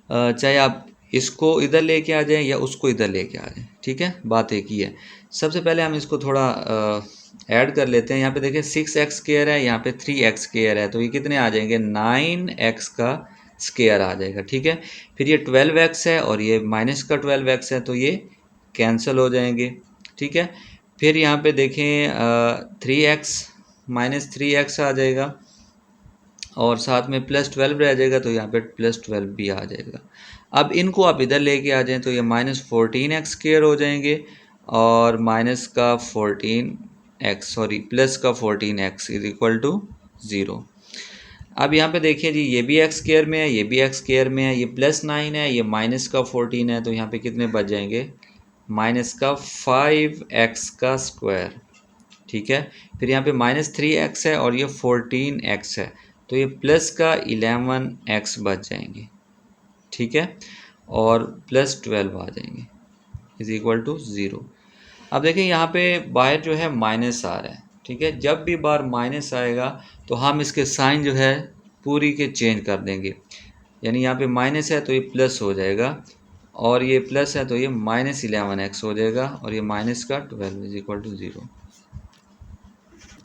चाहे आप इसको इधर लेके आ जाएं या उसको इधर लेके आ जाएं, ठीक है, बात एक ही है। सबसे पहले हम इसको थोड़ा ऐड कर लेते हैं। यहाँ पे देखिए 6x स्क्वायर है, यहाँ पे 3x स्क्वायर है, तो ये कितने आ जाएंगे 9x का स्क्वायर आ जाएगा, ठीक है। फिर ये 12x है और ये माइनस का 12x है, तो ये कैंसिल हो जाएंगे, ठीक है। फिर यहाँ पे देखें 3x -3x आ जाएगा और साथ में +12 रह जाएगा, तो यहाँ पे +12 भी आ जाएगा। अब इनको आप इधर लेके आ जाएं तो ये -14x स्क्वायर हो जाएंगे और माइनस का 14x सॉरी प्लस का 14x इज इक्वल टू 0। अब यहाँ पे देखिए जी, ये भी x स्क्वायर में है, ये भी x स्क्वायर में है, ये +9 है, ये माइनस का 14 है, तो यहाँ पे कितने बच जाएंगे माइनस का 5x का स्क्वायर, ठीक है। फिर यहाँ पे -3x है और ये 14x है, तो ये प्लस का 11x बच जाएंगे, ठीक है, और +12 आ जाएंगे इज इक्वल टू 0। अब देखिए यहाँ पे बाहर जो है माइनस आ रहा है, ठीक है। जब भी बार माइनस आएगा तो हम इसके साइन जो है पूरी के चेंज कर देंगे, यानी यहाँ पे माइनस है तो ये प्लस हो जाएगा, और ये प्लस है तो ये -11x हो जाएगा, और ये माइनस का 12 इज इक्वल टू 0।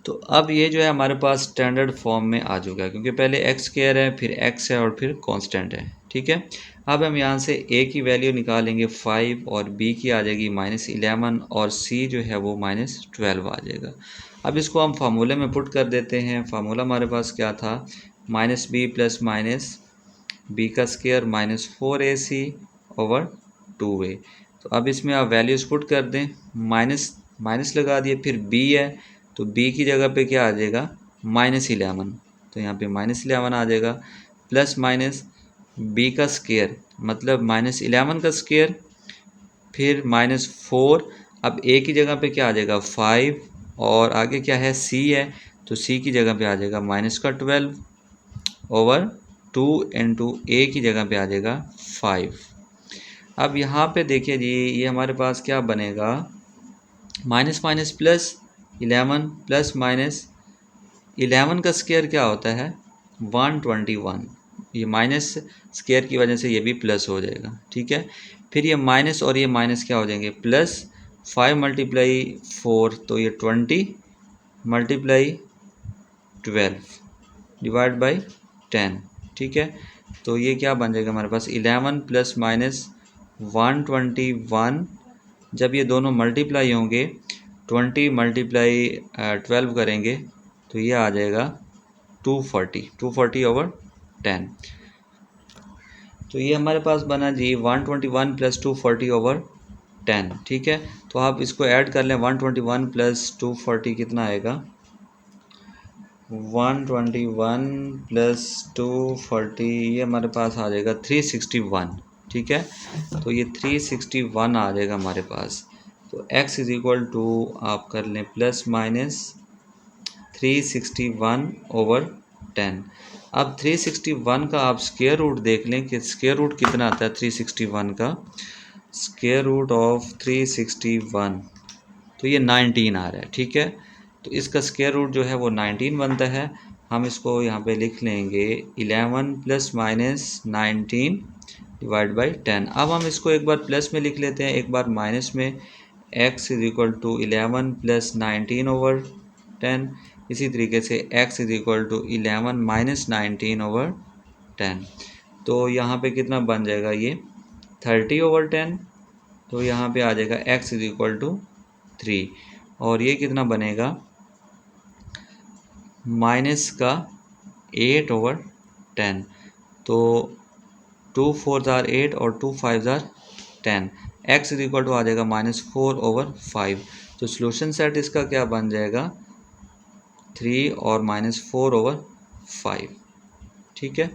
तो अब ये जो है हमारे पास स्टैंडर्ड फॉर्म में आ चुका है, क्योंकि पहले एक्स स्क्वायर है, फिर एक्स है और फिर कांस्टेंट है, ठीक है। अब हम यहाँ से a की वैल्यू निकालेंगे 5 और b की आ जाएगी -11 और c जो है वो -12 आ जाएगा। अब इसको हम फार्मूले में पुट कर देते हैं। फार्मूला हमारे पास क्या था, -b प्लस -b का स्क्वायर -4ac ओवर 2a। तो अब इसमें आप वैल्यूज़ पुट कर दें, माइनस लगा दिए, फिर b है तो b की जगह पे क्या आ जाएगा -11, तो यहाँ पे -11 आ जाएगा, प्लस माइनस b का स्क्वायर मतलब -11 का स्क्वायर, फिर -4, अब a की जगह पे क्या आ जाएगा 5, और आगे क्या है c है, तो c की जगह पे आ जाएगा -12 ओवर 2 इंटू a की जगह पे आ जाएगा 5। अब यहाँ पे देखिए जी, ये हमारे पास क्या बनेगा, minus minus plus, 11 plus minus 11 का स्क्वायर क्या होता है 121। ये माइनस स्क्वायर की वजह से ये भी प्लस हो जाएगा, ठीक है। फिर ये माइनस और ये माइनस क्या हो जाएंगे प्लस, 5 मल्टीप्लाई 4 तो ये 20 मल्टीप्लाई 12 डिवाइड बाई 10, ठीक है। तो ये क्या बन जाएगा हमारे पास 11 प्लस माइनस 121, जब ये दोनों मल्टीप्लाई होंगे 20 मल्टीप्लाई 12 करेंगे तो ये आ जाएगा 240 ओवर 10। तो ये हमारे पास बना जी 121 प्लस 240 ओवर 10, ठीक है। तो आप इसको ऐड कर लें, 121 प्लस 240 कितना आएगा 121 प्लस 240, ये हमारे पास आ जाएगा 361, ठीक है। तो ये 361 आ जाएगा हमारे पास। तो x इज इक्वल टू आप कर लें प्लस माइनस 361 ओवर 10। अब 361 का आप स्क्वायर रूट देख लें कि स्क्वायर रूट कितना आता है 361 का। स्क्वायर रूट ऑफ 361 तो ये 19 आ रहा है, ठीक है। तो इसका स्क्वायर रूट जो है वो 19 बनता है। हम इसको यहाँ पे लिख लेंगे 11 प्लस माइनस 19 डिवाइड बाई 10। अब हम इसको एक बार प्लस में लिख लेते हैं, एक बार माइनस में। x is equal to 11 plus 19 over 10। इसी तरीके से x is equal to 11 minus 19 over 10। तो यहाँ पे कितना बन जाएगा ये 30 ओवर 10। तो यहाँ पे आ जाएगा x इज इक्वल टू 3 और ये कितना बनेगा माइनस का 8 ओवर 10। तो 2 4 जार 8 और 2 5 जार 10। x इज इक्वल टू आ जाएगा -4 ओवर 5। तो सोल्यूशन सेट इसका क्या बन जाएगा 3 और -4 ओवर 5, ठीक है।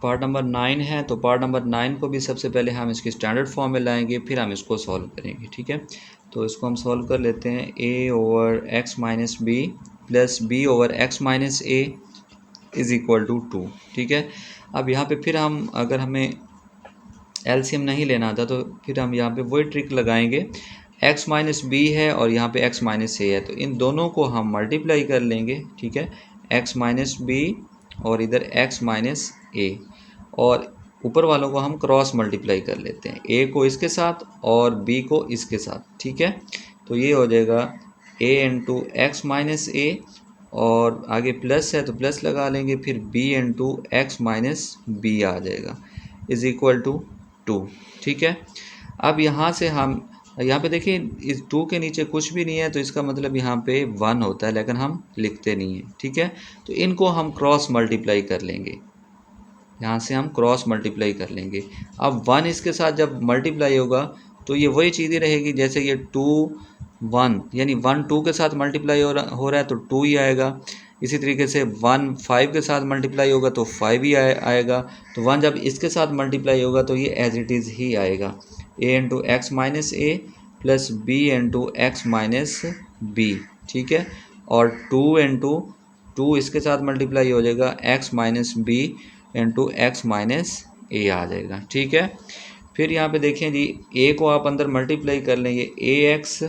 पार्ट नंबर 9 है, तो पार्ट नंबर 9 को भी सबसे पहले हम इसकी स्टैंडर्ड फॉर्म में लाएंगे, फिर हम इसको सॉल्व करेंगे, ठीक है। तो इसको हम सॉल्व कर लेते हैं a over x minus b plus b over x minus a is equal to 2, ठीक है। अब यहाँ पे फिर हम अगर हमें एलसीएम नहीं लेना था तो फिर हम यहाँ पे वही ट्रिक लगाएंगे। x माइनस बी है और यहाँ पे x माइनस ए है, तो इन दोनों को हम मल्टीप्लाई कर लेंगे, ठीक है। x माइनस बी और इधर x माइनस ए, और ऊपर वालों को हम क्रॉस मल्टीप्लाई कर लेते हैं, a को इसके साथ और b को इसके साथ, ठीक है। तो ये हो जाएगा a इंटू एक्स माइनस ए और आगे प्लस है तो प्लस लगा लेंगे, फिर b into x minus b आ जाएगा इज़ इक्वल टू 2, ठीक है। अब यहाँ से हम यहाँ पे देखिए इस 2 के नीचे कुछ भी नहीं है, तो इसका मतलब यहाँ पे 1 होता है, लेकिन हम लिखते नहीं हैं, ठीक है। तो इनको हम क्रॉस मल्टीप्लाई कर लेंगे, यहाँ से हम क्रॉस मल्टीप्लाई कर लेंगे। अब 1 इसके साथ जब मल्टीप्लाई होगा तो ये वही चीज़ ही रहेगी, जैसे ये 2 1 यानी 1 2 के साथ मल्टीप्लाई हो रहा है तो 2 ही आएगा। इसी तरीके से 1 5 के साथ मल्टीप्लाई होगा तो 5 ही आएगा। तो 1 जब इसके साथ मल्टीप्लाई होगा तो ये एज इट इज़ ही आएगा, a into x minus a plus b into x minus b, ठीक है। और 2 इंटू 2 इसके साथ मल्टीप्लाई हो जाएगा x minus b into x minus a आ जाएगा, ठीक है। फिर यहाँ पे देखें जी a को आप अंदर मल्टीप्लाई कर लें, ये ए एक्स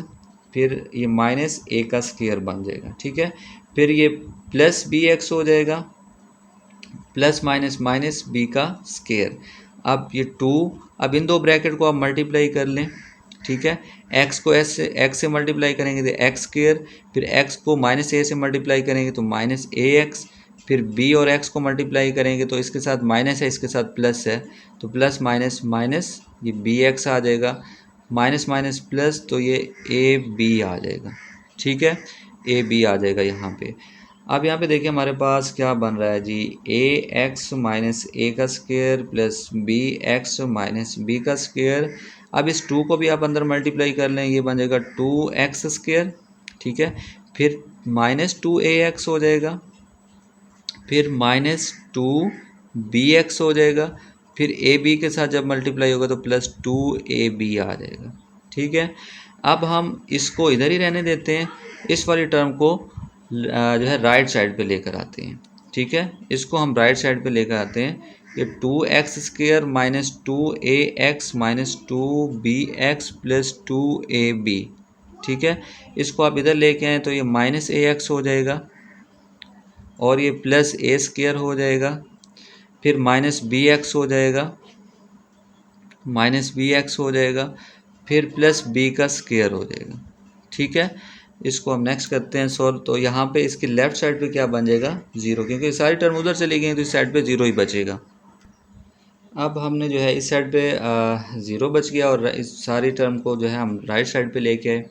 फिर ये माइनस ए का स्क्वायर बन जाएगा, ठीक है। फिर ये प्लस बी एक्स हो जाएगा प्लस माइनस माइनस बी का स्क्वायर। अब ये 2, अब इन दो ब्रैकेट को आप मल्टीप्लाई कर लें, ठीक है। x को x से मल्टीप्लाई करेंगे तो एक्स स्क्वायर, फिर x को माइनस ए से मल्टीप्लाई करेंगे तो माइनस ए एक्स, फिर b और x को मल्टीप्लाई करेंगे तो इसके साथ माइनस है इसके साथ प्लस है तो प्लस माइनस माइनस ये बी एक्स आ जाएगा, माइनस माइनस प्लस तो ये ए बी आ जाएगा, ठीक है। ए बी आ जाएगा यहाँ पे। अब यहाँ पे देखिए हमारे पास क्या बन रहा है जी ए एक्स माइनस ए का square plus b x minus b का स्क्वायर। अब इस 2 को भी आप अंदर मल्टीप्लाई कर लें, ये बन जाएगा 2x स्क्वायर, ठीक है। फिर माइनस 2ax हो जाएगा, फिर माइनस 2bx हो जाएगा, फिर ए बी के साथ जब मल्टीप्लाई होगा तो प्लस 2ab आ जाएगा, ठीक है। अब हम इसको इधर ही रहने देते हैं, इस वाली टर्म को जो है राइट साइड पे लेकर आते हैं, ठीक है। इसको हम राइट साइड पे लेकर आते हैं, ये 2x square minus 2ax minus 2bx plus 2ab ठीक है। इसको आप इधर लेके आए तो ये माइनस ए एक्स हो जाएगा और ये प्लस ए स्क्वायर हो जाएगा, फिर माइनस बी एक्स हो जाएगा, माइनस बी एक्स हो जाएगा, फिर प्लस बी का स्क्वायर हो जाएगा। ठीक है, इसको हम नेक्स्ट करते हैं सॉल्व। तो यहाँ पे इसकी लेफ्ट साइड पे क्या बन जाएगा, ज़ीरो, क्योंकि सारी टर्म उधर चली गई तो इस साइड पे ज़ीरो ही बचेगा। अब हमने जो है इस साइड पे ज़ीरो बच गया और इस सारी टर्म को जो है हम राइट साइड पे लेके आए।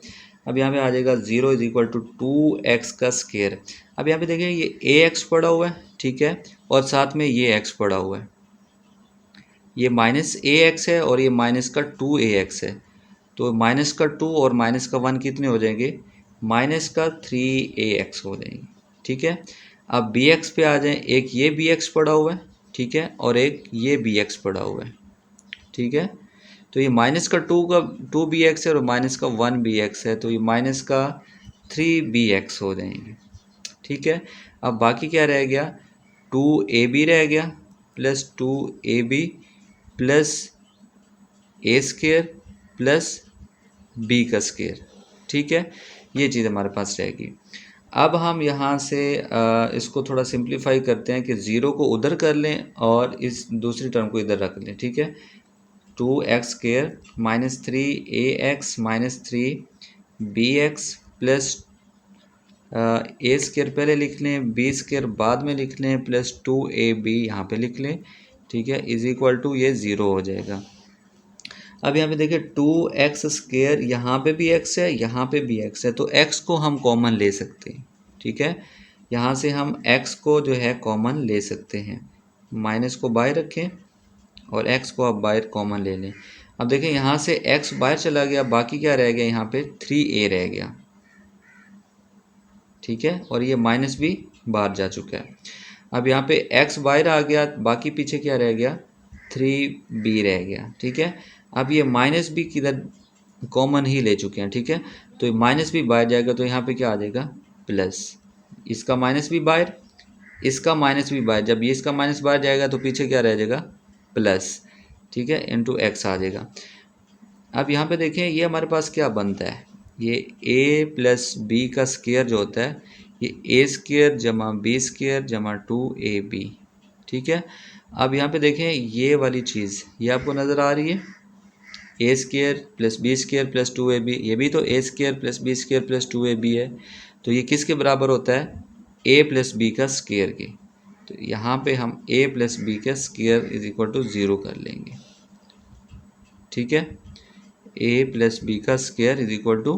अब यहाँ पे आ जाएगा zero is equal to 2x का स्क्वायर। अब यहाँ पे देखिए ये ए एक्स पड़ा हुआ है, ठीक है, और साथ में ये एक्स पड़ा हुआ है, ये माइनस ए एक्स है और ये माइनस का 2ax है। तो माइनस का 2 और माइनस का 1 कितने हो जाएंगे, माइनस का 3ax हो जाएंगे। ठीक है, अब bx पे आ जाएं, एक ये bx पड़ा हुआ है, ठीक है, और एक ये bx पड़ा हुआ है। ठीक है, तो ये माइनस का 2bx है और माइनस का 1bx है, तो ये माइनस का 3bx हो जाएंगे। ठीक है, अब बाकी क्या रह गया, 2ab रह गया plus 2ab plus a square plus B का स्क्वायर। ठीक है, ये चीज़ हमारे पास रहेगी। अब हम यहाँ से इसको थोड़ा सिंप्लीफाई करते हैं कि ज़ीरो को उधर कर लें और इस दूसरी टर्म को इधर रख लें। ठीक है, 2x² minus 3ax minus 3bx plus a square पहले लिख लें, बी स्क्वायर बाद में लिख लें, प्लस 2ab यहाँ पे लिख लें। ठीक है, इज इक्वल टू ये ज़ीरो हो जाएगा। अब यहाँ पे देखिए 2x² यहाँ पे भी x है, यहाँ पे भी x है, तो x को हम कॉमन ले सकते हैं। ठीक है, यहाँ से हम x को जो है कॉमन ले सकते हैं, माइनस को बाहर रखें और x को आप बाहर कॉमन ले लें। अब देखिए यहाँ से x बाहर चला गया, बाकी क्या रह गया, यहाँ पे 3a रह गया। ठीक है, और ये माइनस भी बाहर जा चुका है। अब यहाँ पे x बाहर आ गया, बाकी पीछे क्या रह गया, 3b रह गया। ठीक है, अब ये माइनस भी किधर कॉमन ही ले चुके हैं। ठीक है, तो ये माइनस भी बाहर जाएगा तो यहाँ पे क्या आ जाएगा, प्लस, इसका माइनस भी बाहर, इसका माइनस भी बाहर, जब ये इसका माइनस बाहर जाएगा तो पीछे क्या रह जाएगा, प्लस। ठीक है, इंटू एक्स आ जाएगा। अब यहाँ पे देखें ये हमारे पास क्या बनता है, ये a प्लस बी का स्क्वायर जो होता है, ये ए स्क्वायर जमा बी स्क्वायर जमा 2ab। ठीक है, अब यहाँ पे देखें ये वाली चीज़ ये आपको नज़र आ रही है, a square plus B square plus 2ab, ये भी तो a square plus B square plus 2ab है, तो ये किसके बराबर होता है, a प्लस बी का स्क्वायर के। तो यहाँ पे हम a प्लस बी का स्क्वायर इज इक्वल टू 0 कर लेंगे। ठीक है, a प्लस बी का स्क्वायर इज इक्वल टू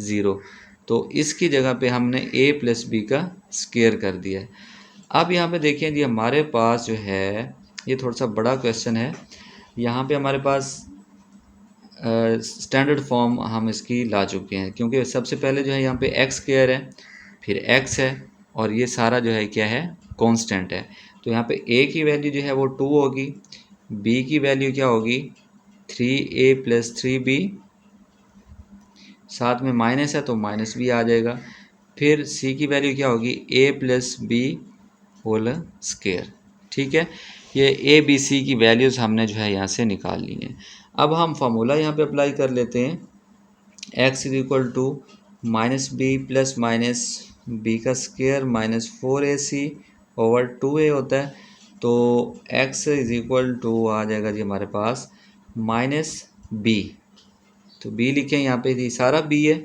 0, तो इसकी जगह पे हमने a प्लस बी का स्क्वायर कर दिया है। अब यहाँ पे देखिए जी हमारे पास जो है ये थोड़ा सा बड़ा क्वेश्चन है, यहाँ पे हमारे पास स्टैंडर्ड फॉर्म हम इसकी ला चुके हैं, क्योंकि सबसे पहले जो है यहाँ पे एक्स स्क्वायर है, फिर एक्स है, और ये सारा जो है क्या है, कांस्टेंट है। तो यहाँ पे a की वैल्यू जो है वो 2 होगी, b की वैल्यू क्या होगी, 3a प्लस 3b, साथ में माइनस है तो माइनस भी आ जाएगा, फिर c की वैल्यू क्या होगी, a plus b whole square. ठीक है, ये ए बी सी की वैल्यूज़ हमने जो है यहाँ से निकाल ली हैं। अब हम फार्मूला यहाँ पे अप्लाई कर लेते हैं, x is equal to minus b plus minus b का square minus 4ac over 2a होता है, तो x इज इक्वल टू आ जाएगा जी हमारे पास माइनस बी, तो b लिखें यहाँ पे जी सारा b है,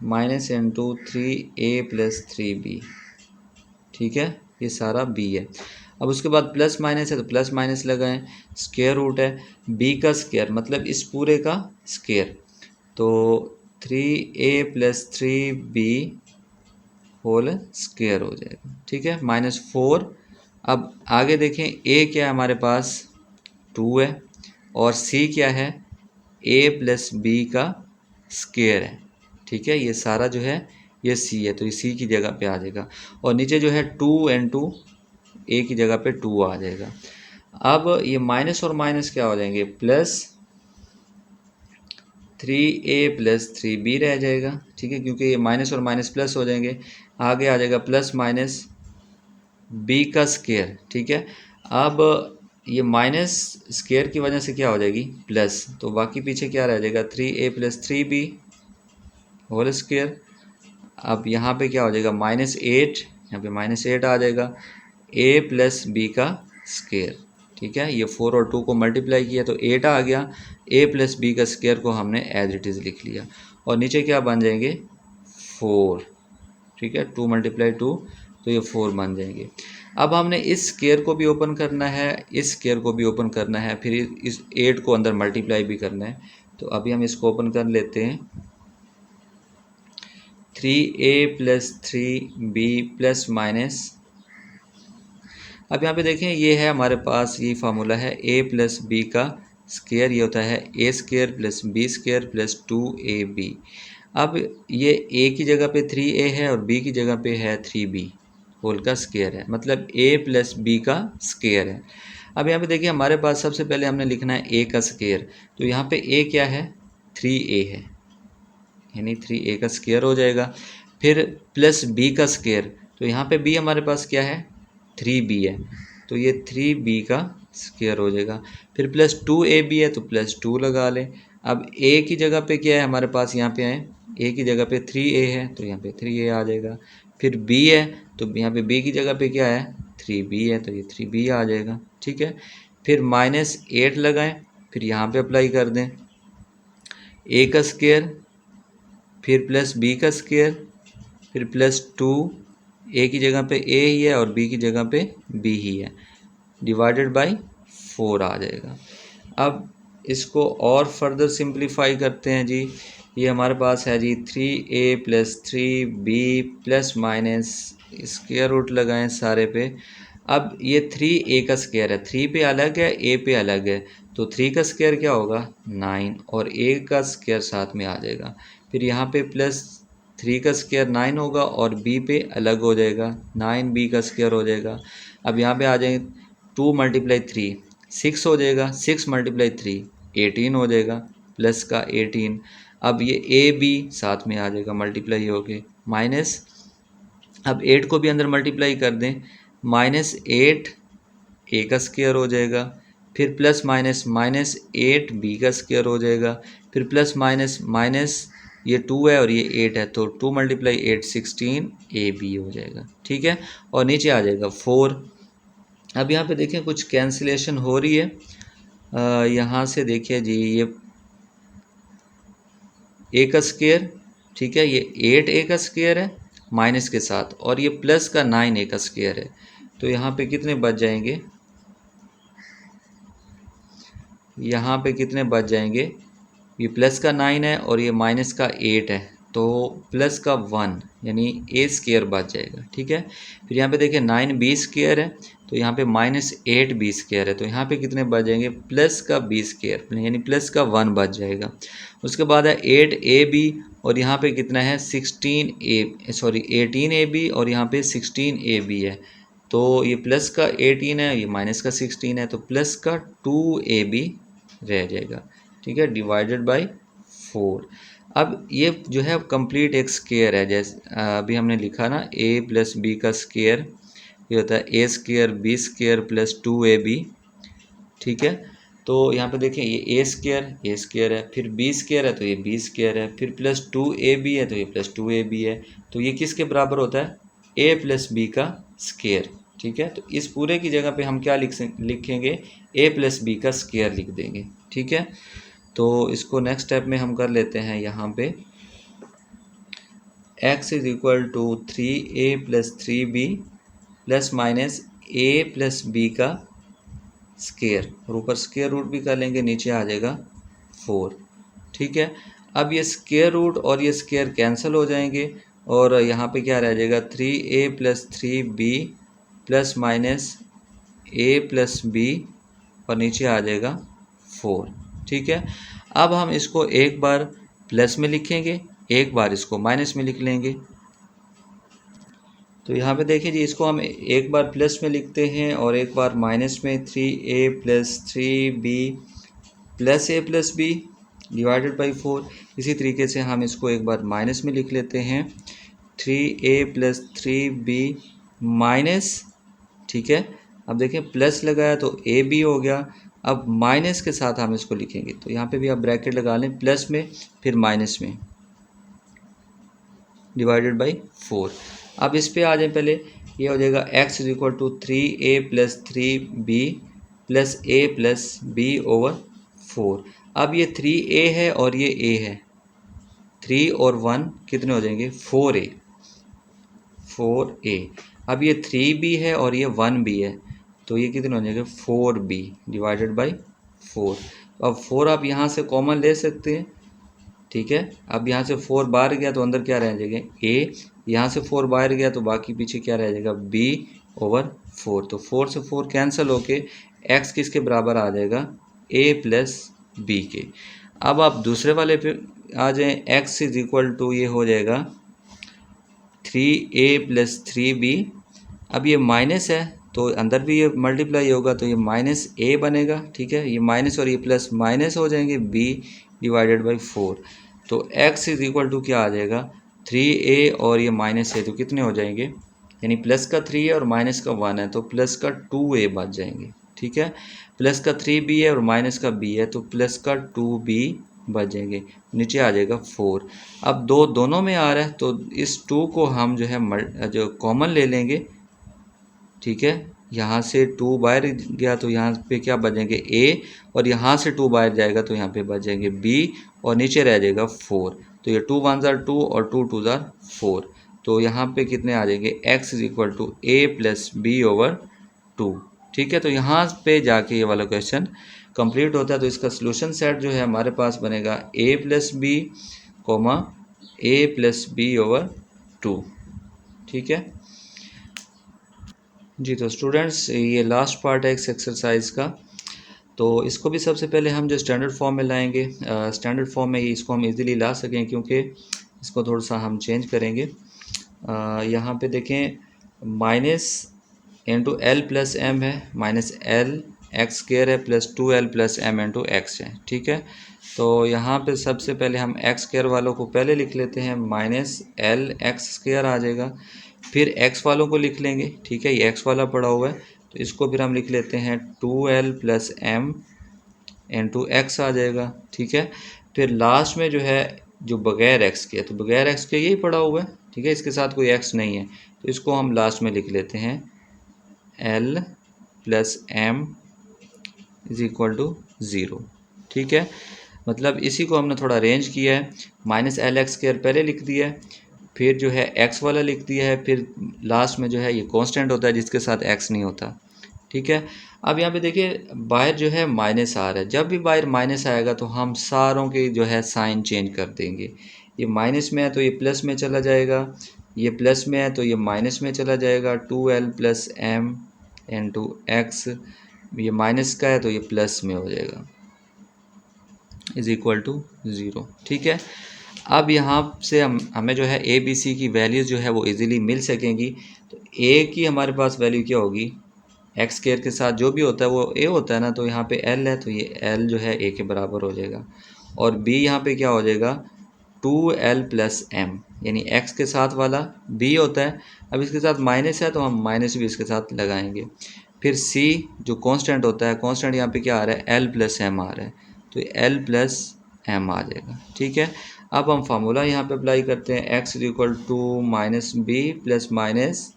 minus into 3a plus 3b। ठीक है, ये सारा b है। अब उसके बाद प्लस माइनस है तो प्लस माइनस लगाएं, स्क्वायर रूट है b का स्क्वायर मतलब इस पूरे का स्क्वायर, तो 3a plus 3b whole square हो जाएगा। ठीक है, माइनस 4। अब आगे देखें a क्या है हमारे पास 2 है और c क्या है a प्लस बी का स्क्वायर है। ठीक है, ये सारा जो है ये c है, तो ये c की जगह पे आ जाएगा, और नीचे जो है 2 इंटू a की जगह पे 2 आ जाएगा। अब ये माइनस और माइनस क्या हो जाएंगे, प्लस 3a प्लस 3b रह जाएगा। ठीक है, क्योंकि ये माइनस और माइनस प्लस हो जाएंगे, आगे आ जाएगा प्लस माइनस b का स्क्वायर। ठीक है, अब ये माइनस स्क्वायर की वजह से क्या हो जाएगी, प्लस, तो बाकी पीछे क्या रह जाएगा 3a plus 3b whole square. अब यहाँ पे क्या हो जाएगा -8, यहाँ पे -8 आ जाएगा, ए प्लस बी का स्क्वायर। ठीक है, ये 4 और 2 को मल्टीप्लाई किया तो 8 आ गया, ए प्लस बी का स्क्वायर को हमने एज इट इज़ लिख लिया, और नीचे क्या बन जाएंगे 4। ठीक है, 2 × 2 तो ये 4 बन जाएंगे। अब हमने इस स्क्वायर को भी ओपन करना है, इस स्क्वायर को भी ओपन करना है, फिर इस 8 को अंदर मल्टीप्लाई भी करना है। तो अभी हम इसको ओपन कर लेते हैं। 3a + 3b प्लस माइनस, अब यहाँ पे देखें ये है हमारे पास, ये फार्मूला है a + b का स्क्वायर, ये होता है a² + b² + 2ab। अब ये a की जगह पे 3a है और b की जगह पे है 3b होल का स्क्वायर है, मतलब a + b का स्क्वायर है। अब यहाँ पे देखिए हमारे पास सबसे पहले हमने लिखना है a का स्क्वायर, तो यहाँ पे a क्या है 3a है, यानी 3a का स्क्वायर हो जाएगा। फिर प्लस b का स्क्वायर, तो यहाँ पे b हमारे पास क्या है 3b है, तो ये 3b का स्क्वायर हो जाएगा। फिर प्लस 2ab है तो प्लस 2 लगा लें। अब a की जगह पे क्या है हमारे पास, यहाँ पे आए, a की जगह पे 3a है तो यहाँ पे 3a आ जाएगा। फिर b है तो यहाँ पे b की जगह पे क्या है 3b है तो ये 3b आ जाएगा। ठीक है, फिर -8 लगाएं, फिर यहाँ पे अप्लाई कर दें a का स्क्वायर, फिर प्लस b का स्क्वायर, फिर प्लस 2, a की जगह पे a ही है और b की जगह पे b ही है, डिवाइडेड बाय 4 आ जाएगा। अब इसको और फर्दर सिंप्लीफाई करते हैं जी। ये हमारे पास है जी 3a + 3b plus minus square root लगाएं सारे पे। अब ये 3a का स्क्वायर है, 3 पे अलग है a पे अलग है, तो 3 का स्क्वायर क्या होगा 9 और a का स्क्वायर साथ में आ जाएगा। फिर यहाँ पे प्लस 3 का स्क्वायर 9 होगा और b पे अलग हो जाएगा, 9b का स्क्वायर हो जाएगा। अब यहाँ पे आ जाएंगे 2 × 3 6 हो जाएगा, 6 × 3 18 हो जाएगा, प्लस का 18। अब ये a b साथ में आ जाएगा मल्टीप्लाई होके, माइनस, अब 8 को भी अंदर मल्टीप्लाई कर दें, -8 a का स्क्वायर हो जाएगा, फिर प्लस माइनस -8 b का स्क्वायर हो जाएगा, फिर प्लस माइनस माइनस, ये 2 है और ये 8 है तो 2 × 8 16 ab हो जाएगा। ठीक है, और नीचे आ जाएगा 4। अब यहाँ पे देखें कुछ कैंसिलेशन हो रही है, यहाँ से देखिए जी, ये a का स्क्वायर, ठीक है, ये 8a का स्क्वायर है माइनस के साथ, और ये प्लस का 9a का स्क्वायर है, तो यहाँ पे कितने बच जाएंगे, यहाँ पे कितने बच जाएंगे, ये प्लस का 9 है और ये माइनस का 8 है, तो प्लस का 1 यानी a² बच जाएगा। ठीक है, फिर यहाँ पे देखिए 9b² है तो यहाँ पे -8b² है, तो यहाँ पे कितने बच जाएंगे, प्लस का b² यानी प्लस का 1 बच जाएगा। उसके बाद है 8ab और यहाँ पे कितना है 18ab और यहाँ पे 16ab है, तो ये प्लस का 18 है, ये माइनस का 16 है, तो प्लस का 2ab रह जाएगा। ठीक है, डिवाइडेड बाय 4। अब ये जो है कंप्लीट एक स्क्वायर है, जैसे अभी हमने लिखा ना a + b का स्क्वायर, ये होता है a² b² + 2ab। ठीक है, तो यहाँ पे देखें ये a² है, फिर b² है तो ये b² है, फिर प्लस 2ab है तो ये प्लस 2ab है, तो ये किसके बराबर होता है a + b का स्क्वायर। ठीक है, तो इस पूरे की जगह पे हम क्या लिखेंगे a + b का स्क्वायर लिख देंगे। ठीक है, तो इसको नेक्स्ट स्टेप में हम कर लेते हैं। यहाँ पे x = 3a + 3b plus minus a + b का स्क्वायर, और ऊपर स्क्वायर रूट भी कर लेंगे, नीचे आ जाएगा 4। ठीक है, अब ये स्क्वायर रूट और ये स्क्वायर कैंसिल हो जाएंगे और यहाँ पे क्या रह जाएगा 3a + 3b plus minus a + b और नीचे आ जाएगा 4। ठीक है, अब हम इसको एक बार प्लस में लिखेंगे, एक बार इसको माइनस में लिख लेंगे। तो यहाँ पे देखिए जी, इसको हम एक बार प्लस में लिखते हैं और एक बार माइनस में, 3a + 3b plus a + b divided by 4। इसी तरीके से हम इसको एक बार माइनस में लिख लेते हैं, 3a + 3b माइनस, ठीक है, अब देखें प्लस लगाया तो a b हो गया, अब माइनस के साथ हम इसको लिखेंगे, तो यहाँ पे भी आप ब्रैकेट लगा लें, प्लस में फिर माइनस में, डिवाइडेड बाई 4। अब इस पे आ जाए, पहले ये हो जाएगा x is equal to 3a plus 3b plus a plus b over 4। अब ये 3a है और ये a है, 3 और 1 कितने हो जाएंगे, 4a। अब ये 3b है और ये 1b है, तो ये कितने हो जाएंगे, 4b डिवाइडेड बाई 4। अब 4 आप यहाँ से कॉमन ले सकते हैं, ठीक है। अब यहाँ से 4 बाहर गया तो अंदर क्या रह जाएगा, a। यहाँ से 4 बाहर गया तो बाकी पीछे क्या रह जाएगा, b ओवर 4। तो 4 से 4 कैंसिल होके x किसके बराबर आ जाएगा, a प्लस b के। अब आप दूसरे वाले पे आ जाएं, x इज इक्वल टू ये हो जाएगा 3a प्लस 3b। अब ये माइनस है तो अंदर भी ये मल्टीप्लाई होगा तो ये माइनस a बनेगा, ठीक है। ये माइनस और ये प्लस माइनस हो जाएंगे, b डिवाइडेड बाई 4। तो x इज इक्वल टू क्या आ जाएगा, 3a और ये माइनस है तो कितने हो जाएंगे, यानी प्लस का 3 है और माइनस का 1 है तो प्लस का 2a बच जाएंगे, ठीक है। प्लस का 3b है और माइनस का b है तो प्लस का 2b बच जाएंगे, नीचे आ जाएगा 4। अब दोनों में आ रहा है तो इस 2 को हम जो है जो कॉमन ले लेंगे, ठीक है। यहाँ से 2 बाहर गया तो यहाँ पे क्या बचेंगे, a, और यहाँ से 2 बाहर जाएगा तो यहाँ पे बच जाएंगे b, और नीचे रह जाएगा 4। तो ये 2 1 जार 2 और 2 2 जार 4। तो यहाँ पे कितने आ जाएंगे, x is equal to a plus b over 2, ठीक है। तो यहाँ पे जाके ये वाला क्वेश्चन कंप्लीट होता है। तो इसका सोल्यूशन सेट जो है हमारे पास बनेगा a plus b comma a plus b over 2, ठीक है जी। तो स्टूडेंट्स ये लास्ट पार्ट है इस एक्सरसाइज का, तो इसको भी सबसे पहले हम जो स्टैंडर्ड फॉर्म में लाएंगे, स्टैंडर्ड फॉर्म में इसको हम इजीली ला सकें, क्योंकि इसको थोड़ा सा हम चेंज करेंगे। यहाँ पे देखें, minus into L plus m है, माइनस एल एक्स स्क्वायर है plus 2l plus M into x है, ठीक है। तो यहाँ पे सबसे पहले हम एक्स स्क्वायर वालों को पहले लिख लेते हैं, माइनस एल एक्स स्क्वायर आ जाएगा। फिर x वालों को लिख लेंगे, ठीक है, ये x वाला पड़ा हुआ है तो इसको फिर हम लिख लेते हैं 2l plus M into x आ जाएगा, ठीक है। फिर लास्ट में जो है जो बगैर x के, तो बगैर x के यही पड़ा हुआ है, ठीक है, इसके साथ कोई x नहीं है तो इसको हम लास्ट में लिख लेते हैं l plus M is equal to 0, ठीक है। मतलब इसी को हमने थोड़ा अरेंज किया है, माइनस एल एक्स स्क्वायर पहले लिख दिया है, फिर जो है x वाला लिख दिया है, फिर लास्ट में जो है ये कांस्टेंट होता है जिसके साथ x नहीं होता, ठीक है। अब यहाँ पे देखिए बाहर जो है माइनस आ रहा है, जब भी बाहर माइनस आएगा तो हम सारों के जो है साइन चेंज कर देंगे। ये माइनस में है तो ये प्लस में चला जाएगा, ये प्लस में है तो ये माइनस में चला जाएगा, 2l plus M into X, ये माइनस का है तो ये प्लस में हो जाएगा, इज इक्वल टू 0, ठीक है। अब यहाँ से हमें जो है ए बी सी की वैल्यूज़ जो है वो इजीली मिल सकेंगी। तो ए की हमारे पास वैल्यू क्या होगी, एक्स स्क्वायर के साथ जो भी होता है वो ए होता है ना, तो यहाँ पे एल है तो ये एल जो है ए के बराबर हो जाएगा, और बी यहाँ पे क्या हो जाएगा 2l प्लस एम, यानी एक्स के साथ वाला बी होता है। अब इसके साथ माइनस है तो हम माइनस भी इसके साथ लगाएंगे। फिर सी जो कांस्टेंट होता है, कांस्टेंट यहाँ पे क्या आ रहा है, एल प्लस एम आ रहा है तो एल प्लस एम आ जाएगा, ठीक है। अब हम फार्मूला यहाँ पे अप्लाई करते हैं, x is equal to minus b plus minus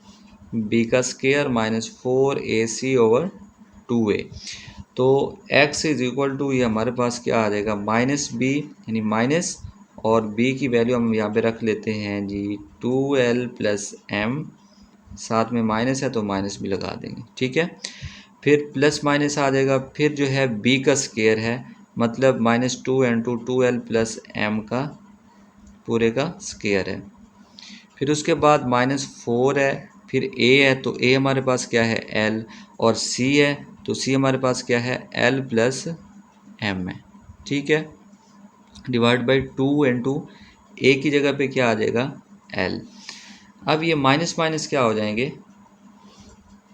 b का square minus 4ac over 2a। तो x इज इक्वल टू ये हमारे पास क्या आ जाएगा, माइनस बी यानी माइनस, और b की वैल्यू हम यहाँ पे रख लेते हैं जी 2l प्लस एम, साथ में माइनस है तो माइनस भी लगा देंगे, ठीक है। फिर प्लस माइनस आ जाएगा, फिर जो है b का स्क्वायर है मतलब minus 2 into 2l plus M का पूरे का स्क्वायर है। फिर उसके बाद माइनस 4 है, फिर a है तो a हमारे पास क्या है l, और c है तो c हमारे पास क्या है l प्लस एम है, ठीक है। डिवाइड बाई 2 इंटू ए की जगह पे क्या आ जाएगा l। अब ये माइनस माइनस क्या हो जाएंगे,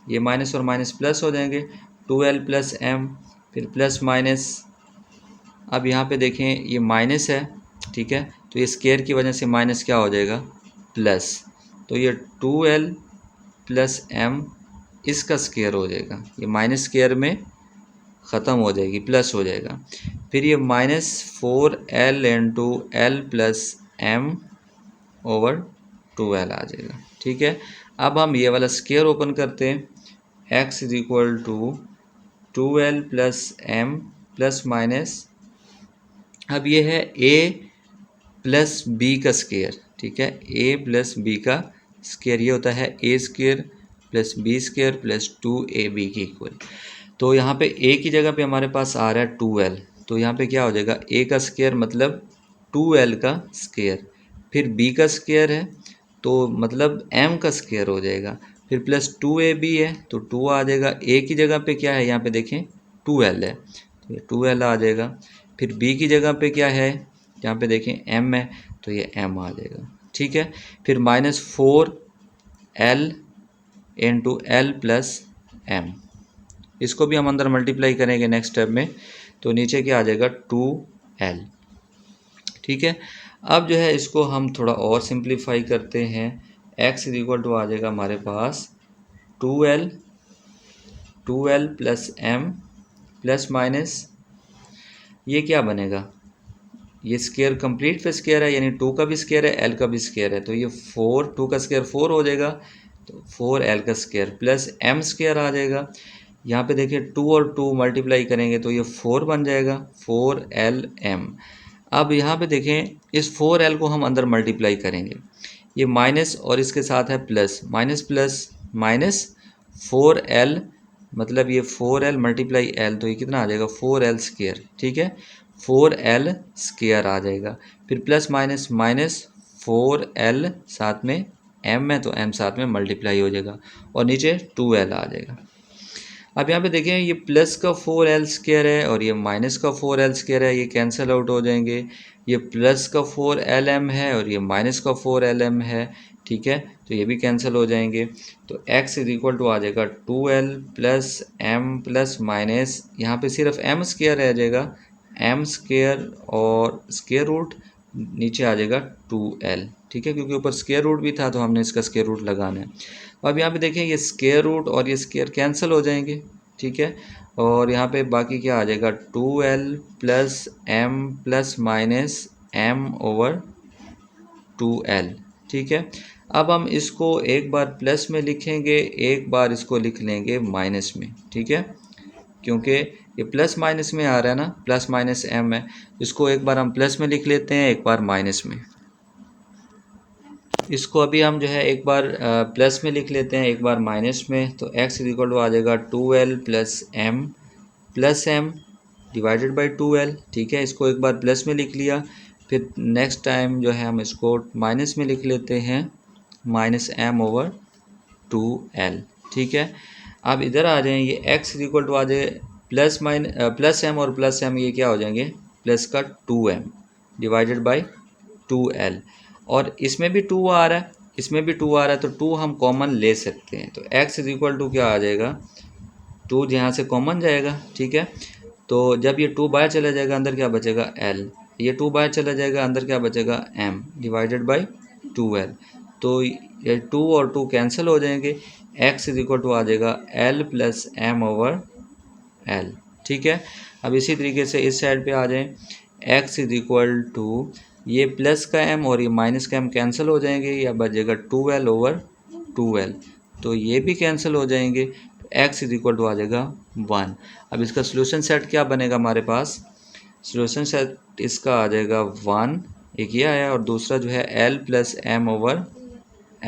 ये माइनस और माइनस प्लस हो जाएंगे, 2l प्लस एम, फिर प्लस माइनस। अब यहाँ पे देखें ये माइनस है, ठीक है, तो ये स्क्वायर की वजह से माइनस क्या हो जाएगा प्लस, तो ये 2l प्लस एम इसका स्क्वायर हो जाएगा, ये माइनस स्क्वायर में ख़त्म हो जाएगी, प्लस हो जाएगा। फिर ये minus 4l into L plus M over 12 आ जाएगा। ठीक है, अब हम ये वाला स्क्वायर ओपन करते हैं, x is equal to 2l plus m plus minus, अब ये है a प्लस बी का स्क्वायर। ठीक है, a प्लस बी का स्क्वायर ये होता है a square plus B square plus 2ab के इक्वल। तो यहाँ पे a की जगह पे हमारे पास आ रहा है 2l, तो यहाँ पे क्या हो जाएगा, a का स्क्वायर मतलब 2l का स्क्वायर, फिर b का स्क्वायर है तो मतलब m का स्क्वायर हो जाएगा, फिर प्लस 2ab है तो 2 आ जाएगा। a की जगह पे क्या है, यहाँ पे देखें 2l है तो ये 2l आ जाएगा। फिर b की जगह पे क्या है, यहाँ पे देखें m है तो ये m आ जाएगा। ठीक है, फिर minus 4l into L plus m, इसको भी हम अंदर मल्टीप्लाई करेंगे नेक्स्ट स्टेप में, तो नीचे क्या आ जाएगा 2l। ठीक है, अब जो है इसको हम थोड़ा और सिंप्लीफाई करते हैं, x इज इक्वल टू आ जाएगा हमारे पास 2l plus m plus minus, ये क्या बनेगा, ये स्क्वायर कंप्लीट पे स्क्वायर है यानी 2 का भी स्क्वायर है l का भी स्क्वायर है, तो ये 4, 2 का स्क्वायर 4 हो जाएगा तो 4l का स्क्वायर प्लस m स्क्वायर आ जाएगा। यहाँ पे देखिए 2 और 2 मल्टीप्लाई करेंगे तो ये 4 बन जाएगा 4lm। अब यहाँ पे देखें इस 4l को हम अंदर मल्टीप्लाई करेंगे, ये माइनस और इसके साथ है plus, minus plus minus 4l मतलब ये 4l मल्टीप्लाई l, तो ये कितना आ जाएगा 4l स्क्वायर। ठीक है, 4l स्क्वायर आ जाएगा, फिर प्लस माइनस माइनस 4l साथ में m है तो m साथ में मल्टीप्लाई हो जाएगा और नीचे 2l आ जाएगा। अब यहाँ पे देखें ये प्लस का 4l स्क्वायर है और ये माइनस का 4l स्क्वायर है, ये कैंसिल आउट हो जाएंगे, ये प्लस का 4lm है और ये माइनस का 4lm है। ठीक है, तो ये भी कैंसिल हो जाएंगे, तो x इज इक्वल टू आ जाएगा 2l plus m plus minus, यहाँ पे सिर्फ m स्क्वायर रह जाएगा, m स्क्वायर और स्क्वायर रूट नीचे आ जाएगा 2l। ठीक है, क्योंकि ऊपर स्क्वायर रूट भी था तो हमने इसका स्क्वायर रूट लगाना है। अब यहाँ पे देखें ये स्क्वायर रूट और ये स्क्वायर कैंसिल हो जाएंगे। ठीक है, और यहाँ पे बाकी क्या आ जाएगा 2l plus m plus minus m over 2l। ठीक है, अब हम इसको एक बार प्लस में लिखेंगे, एक बार इसको लिख लेंगे माइनस में। ठीक है, क्योंकि ये प्लस माइनस में आ रहा है ना, प्लस माइनस m है, इसको एक बार हम प्लस में लिख लेते हैं, एक बार माइनस में। इसको अभी हम जो है एक बार प्लस में लिख लेते हैं, एक बार माइनस में, तो x इज इक्वल टू आ जाएगा 2l plus m divided by 2l। ठीक है, इसको एक बार प्लस में लिख लिया, फिर नेक्स्ट टाइम जो है हम इसको माइनस में लिख लेते हैं, माइनस m ओवर 2l। ठीक है, अब इधर आ जाएं, ये x इज इक्वल टू आ जाए प्लस m और प्लस m, ये क्या हो जाएंगे प्लस का 2m डिवाइडेड बाई 2l, और इसमें भी 2 आ रहा है, इसमें भी 2 आ रहा है, तो 2 हम कॉमन ले सकते हैं, तो x इज इक्वल टू क्या आ जाएगा 2 यहाँ से कॉमन जाएगा। ठीक है, तो जब ये 2 बाहर चला जाएगा अंदर क्या बचेगा l, ये 2 बाहर चला जाएगा अंदर क्या बचेगा m डिवाइडेड बाई 2l, तो ये 2 और 2 कैंसिल हो जाएंगे, x इज इक्वल टू आ जाएगा l plus m over l। ठीक है, अब इसी तरीके से इस साइड पे आ जाएं, x इज इक्वल टू ये प्लस का m और ये माइनस का m कैंसिल हो जाएंगे, या बचेगा 2l ओवर 2l, तो ये भी कैंसिल हो जाएंगे, तो x इज इक्वल टू आ जाएगा 1। अब इसका सोल्यूशन सेट क्या बनेगा हमारे पास, सोल्यूशन सेट इसका आ जाएगा 1, एक ये आया, और दूसरा जो है l plus m over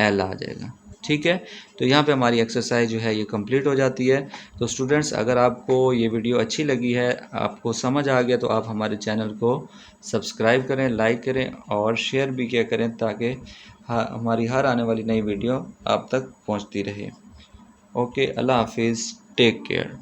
l आ जाएगा। ठीक है, तो यहाँ पे हमारी एक्सरसाइज जो है ये कंप्लीट हो जाती है। तो स्टूडेंट्स, अगर आपको ये वीडियो अच्छी लगी है, आपको समझ आ गया, तो आप हमारे चैनल को सब्सक्राइब करें, लाइक करें और शेयर भी किया करें, ताकि हमारी हर आने वाली नई वीडियो आप तक पहुँचती रहे। ओके, अल्लाह हाफिज़, टेक केयर।